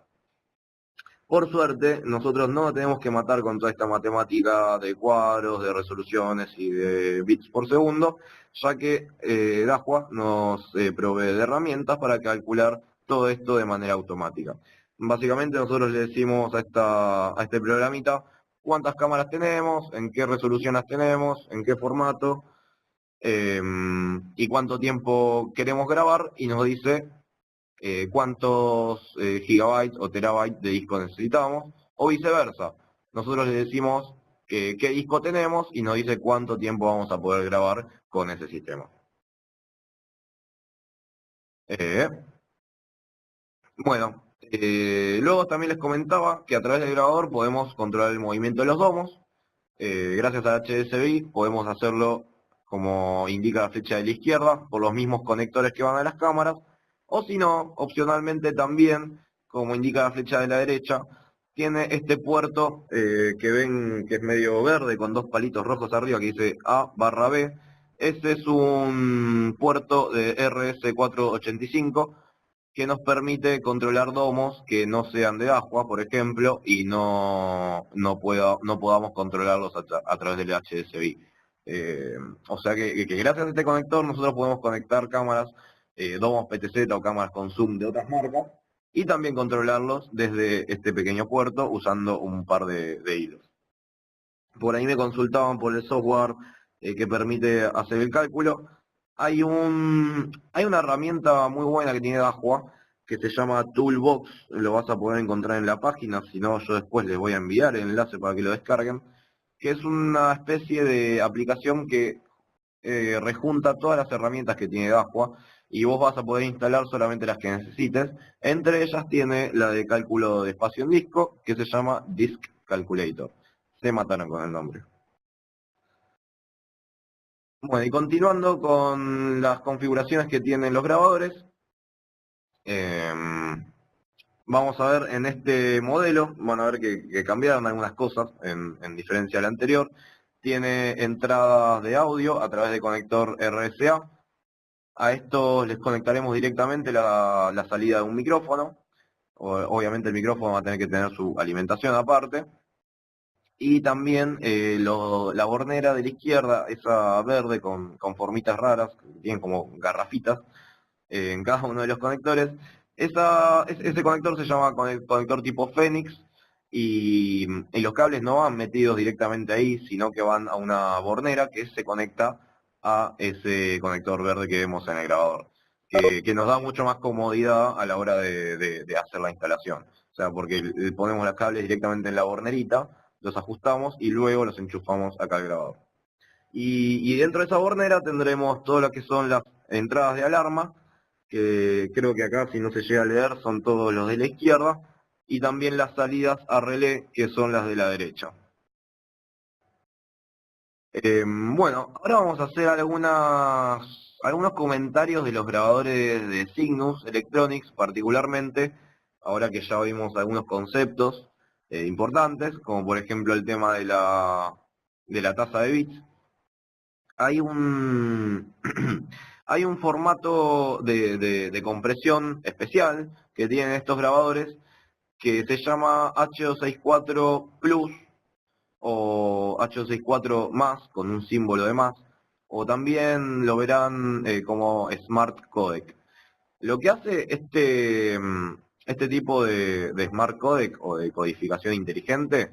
Por suerte, nosotros no tenemos que matar con toda esta matemática de cuadros, de resoluciones y de bits por segundo, ya que Dahua nos provee de herramientas para calcular todo esto de manera automática. Básicamente nosotros le decimos a este programita cuántas cámaras tenemos, en qué resolución las tenemos, en qué formato, y cuánto tiempo queremos grabar, y nos dice cuántos gigabytes o terabytes de disco necesitamos, o viceversa. Nosotros le decimos qué disco tenemos y nos dice cuánto tiempo vamos a poder grabar con ese sistema. Eh, bueno, luego también les comentaba que a través del grabador podemos controlar el movimiento de los domos. Gracias a HDSI podemos hacerlo como indica la flecha de la izquierda, por los mismos conectores que van a las cámaras, o si no, opcionalmente también, como indica la flecha de la derecha, tiene este puerto que ven que es medio verde con dos palitos rojos arriba que dice A/B. Este es un puerto de RS485 que nos permite controlar domos que no sean de Dahua, por ejemplo, y no podamos controlarlos a través del HDSI. O sea que gracias a este conector nosotros podemos conectar cámaras, domos PTZ o cámaras con zoom de otras marcas, y también controlarlos desde este pequeño puerto usando un par de hilos. Por ahí me consultaban por el software que permite hacer el cálculo. Hay una herramienta muy buena que tiene Dahua que se llama Toolbox, lo vas a poder encontrar en la página, si no yo después les voy a enviar el enlace para que lo descarguen, que es una especie de aplicación que rejunta todas las herramientas que tiene Dahua y vos vas a poder instalar solamente las que necesites. Entre ellas tiene la de cálculo de espacio en disco, que se llama Disk Calculator. Se mataron con el nombre. Bueno, y continuando con las configuraciones que tienen los grabadores, vamos a ver en este modelo, van a ver que cambiaron algunas cosas en diferencia al anterior. Tiene entradas de audio a través de conector RSA. A esto les conectaremos directamente la salida de un micrófono. Obviamente el micrófono va a tener que tener su alimentación aparte. Y también la bornera de la izquierda, esa verde con formitas raras, que tienen como garrafitas en cada uno de los conectores. Ese conector se llama conector tipo Fénix y los cables no van metidos directamente ahí, sino que van a una bornera que se conecta a ese conector verde que vemos en el grabador, que nos da mucho más comodidad a la hora de hacer la instalación. O sea, porque ponemos los cables directamente en la bornerita, los ajustamos y luego los enchufamos acá al grabador. Y dentro de esa bornera tendremos todo lo que son las entradas de alarma, que creo que acá, si no se llega a leer, son todos los de la izquierda, y también las salidas a relé, que son las de la derecha. Bueno, ahora vamos a hacer algunos comentarios de los grabadores de Cygnus Electronics, particularmente, ahora que ya vimos algunos conceptos importantes, como por ejemplo el tema de la tasa de bits. Hay un, hay un formato de compresión especial que tienen estos grabadores que se llama H264 Plus o H264 más con un símbolo de más, o también lo verán como Smart Codec. Lo que hace este tipo de Smart Codec o de codificación inteligente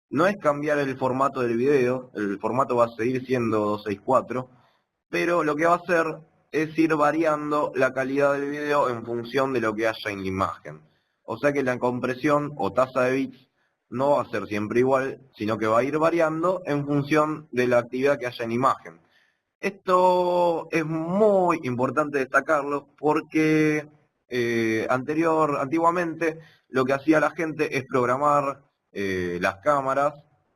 no es cambiar el formato del video, el formato va a seguir siendo 264, pero lo que va a hacer es ir variando la calidad del video en función de lo que haya en la imagen. O sea que la compresión o tasa de bits no va a ser siempre igual, sino que va a ir variando en función de la actividad que haya en imagen. Esto es muy importante destacarlo porque antiguamente lo que hacía la gente es programar las cámaras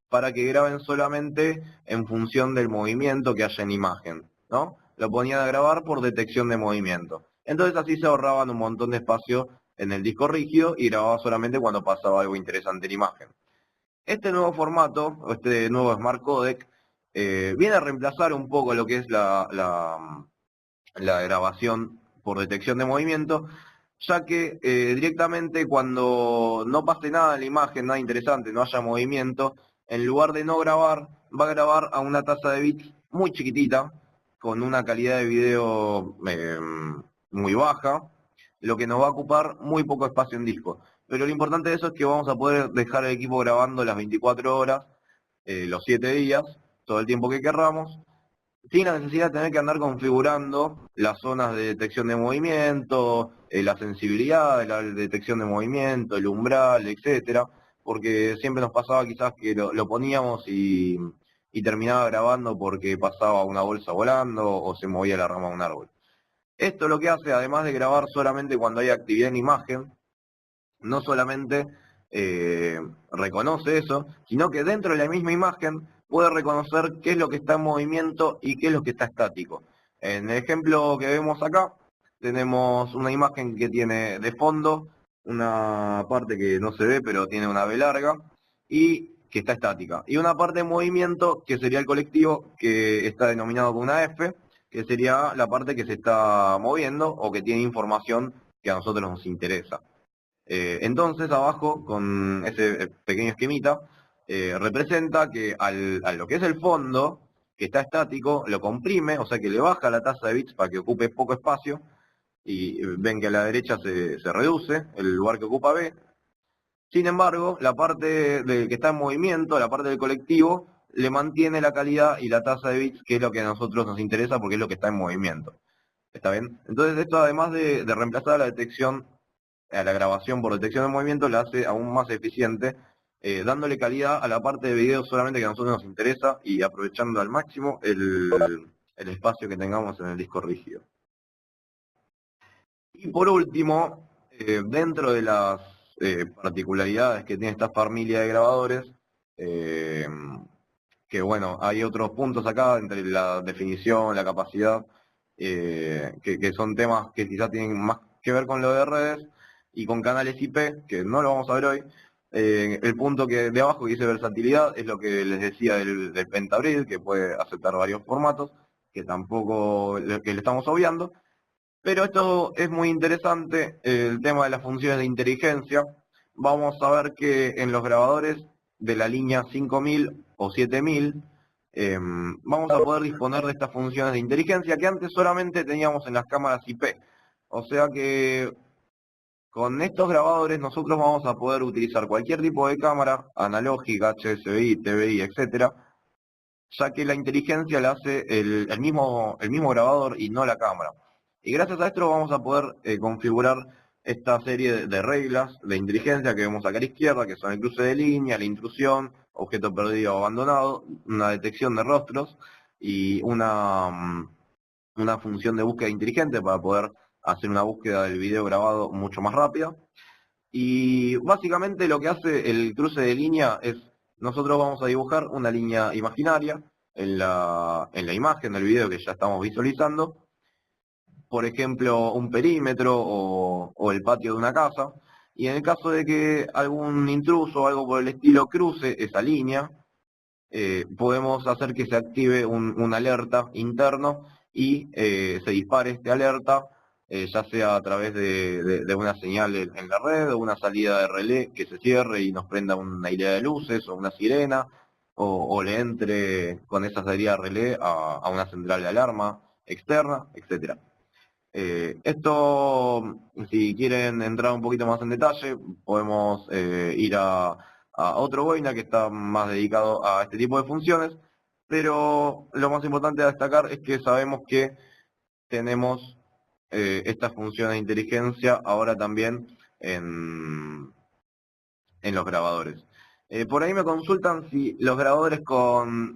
para que graben solamente en función del movimiento que haya en imagen, ¿no? Lo ponían a grabar por detección de movimiento. Entonces así se ahorraban un montón de espacio en el disco rígido y grababa solamente cuando pasaba algo interesante en imagen. Este nuevo formato, o este nuevo Smart Codec, viene a reemplazar un poco lo que es la grabación por detección de movimiento, ya que directamente cuando no pase nada en la imagen, nada interesante, no haya movimiento, en lugar de no grabar, va a grabar a una tasa de bits muy chiquitita, con una calidad de video muy baja, lo que nos va a ocupar muy poco espacio en disco. Pero lo importante de eso es que vamos a poder dejar el equipo grabando las 24 horas, los 7 días, todo el tiempo que querramos, sin la necesidad de tener que andar configurando las zonas de detección de movimiento, la sensibilidad de la detección de movimiento, el umbral, etcétera, porque siempre nos pasaba quizás que lo poníamos y terminaba grabando porque pasaba una bolsa volando o se movía la rama de un árbol. Esto lo que hace, además de grabar solamente cuando hay actividad en imagen, no solamente reconoce eso, sino que dentro de la misma imagen puede reconocer qué es lo que está en movimiento y qué es lo que está estático. En el ejemplo que vemos acá, tenemos una imagen que tiene de fondo una parte que no se ve, pero tiene una V larga y que está estática. Y una parte en movimiento, que sería el colectivo, que está denominado con una F, que sería la parte que se está moviendo o que tiene información que a nosotros nos interesa. Entonces, abajo, con ese pequeño esquemita, representa que a lo que es el fondo, que está estático, lo comprime, o sea que le baja la tasa de bits para que ocupe poco espacio, y ven que a la derecha se reduce el lugar que ocupa B. Sin embargo, la parte que está en movimiento, la parte del colectivo, le mantiene la calidad y la tasa de bits, que es lo que a nosotros nos interesa porque es lo que está en movimiento. ¿Está bien? Entonces esto, además de reemplazar la detección a la grabación por detección de movimiento, la hace aún más eficiente, dándole calidad a la parte de video solamente que a nosotros nos interesa y aprovechando al máximo el espacio que tengamos en el disco rígido. Y por último, dentro de las particularidades que tiene esta familia de grabadores, eh, que bueno, hay otros puntos acá entre la definición, la capacidad, que son temas que quizás tienen más que ver con lo de redes y con canales IP, que no lo vamos a ver hoy. El punto que de abajo que dice versatilidad es lo que les decía del Pentabril, que puede aceptar varios formatos, que tampoco que le estamos obviando. Pero esto es muy interesante, el tema de las funciones de inteligencia. Vamos a ver que en los grabadores de la línea 5000 o 7000 vamos a poder disponer de estas funciones de inteligencia que antes solamente teníamos en las cámaras IP. O sea que con estos grabadores nosotros vamos a poder utilizar cualquier tipo de cámara, analógica, HSI, TVI, etcétera, ya que la inteligencia la hace el mismo grabador y no la cámara. Y gracias a esto vamos a poder configurar esta serie de reglas de inteligencia que vemos acá a la izquierda, que son el cruce de línea, la intrusión, objeto perdido o abandonado, una detección de rostros y una función de búsqueda inteligente para poder hacer una búsqueda del video grabado mucho más rápida. Y básicamente lo que hace el cruce de línea es, nosotros vamos a dibujar una línea imaginaria en la imagen del video que ya estamos visualizando, por ejemplo, un perímetro o el patio de una casa, y en el caso de que algún intruso o algo por el estilo cruce esa línea, podemos hacer que se active un alerta interno y se dispare este alerta, ya sea a través de una señal en la red o una salida de relé que se cierre y nos prenda una hilera de luces o una sirena, o le entre con esa salida de relé a una central de alarma externa, etcétera. Esto, si quieren entrar un poquito más en detalle, podemos ir a otro webinar que está más dedicado a este tipo de funciones, pero lo más importante a destacar es que sabemos que tenemos estas funciones de inteligencia ahora también en los grabadores. Por ahí me consultan si los grabadores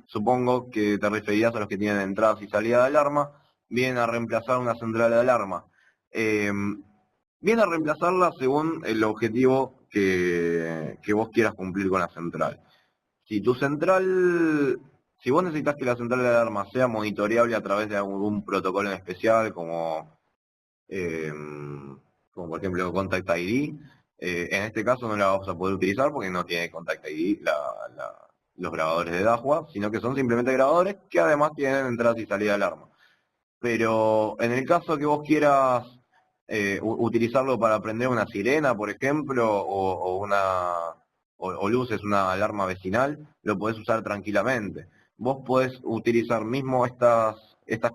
supongo que te referías a los que tienen entradas y salida de alarma, vienen a reemplazar una central de alarma. Eh, Viene a reemplazarla según el objetivo que vos quieras cumplir con la central. Si tu central, si vos necesitas que la central de alarma sea monitoreable a través de algún protocolo en especial, eh, como por ejemplo Contact ID, en este caso no la vamos a poder utilizar porque no tiene Contact ID los grabadores de Dahua, sino que son simplemente grabadores que además tienen entradas y salida de alarma. Pero en el caso que vos quieras utilizarlo para prender una sirena, por ejemplo, o luces, una alarma vecinal, lo podés usar tranquilamente. Vos podés utilizar mismo estas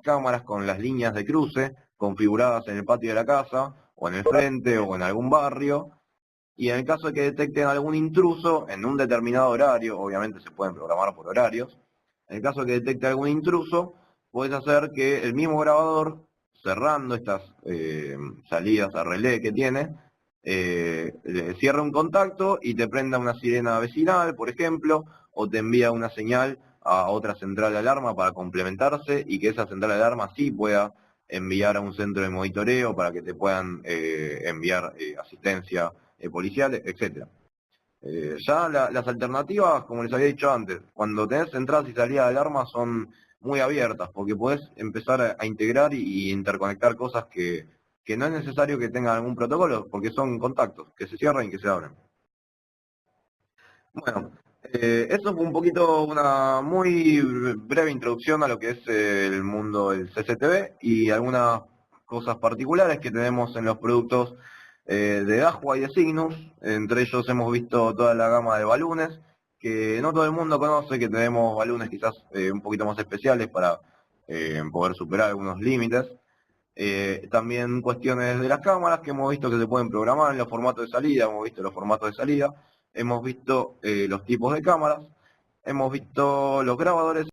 cámaras con las líneas de cruce configuradas en el patio de la casa, o en el frente, o en algún barrio, y en el caso de que detecten algún intruso en un determinado horario, obviamente se pueden programar por horarios, en el caso de que detecte algún intruso, puedes hacer que el mismo grabador, cerrando estas salidas a relé que tiene, le cierre un contacto y te prenda una sirena vecinal, por ejemplo, o te envía una señal a otra central de alarma para complementarse y que esa central de alarma sí pueda enviar a un centro de monitoreo para que te puedan enviar asistencia policial, etcétera. Ya las alternativas, como les había dicho antes, cuando tenés entradas y salidas de alarma son muy abiertas, porque podés empezar a integrar y interconectar cosas que no es necesario que tengan algún protocolo, porque son contactos, que se cierran y que se abren. Bueno, eso fue un poquito una muy breve introducción a lo que es el mundo del CCTV y algunas cosas particulares que tenemos en los productos de Dahua y de Cygnus. Entre ellos hemos visto toda la gama de balunes, que no todo el mundo conoce, que tenemos balunes quizás un poquito más especiales para poder superar algunos límites. También cuestiones de las cámaras que hemos visto que se pueden programar en los formatos de salida, hemos visto los formatos de salida, hemos visto los tipos de cámaras, hemos visto los grabadores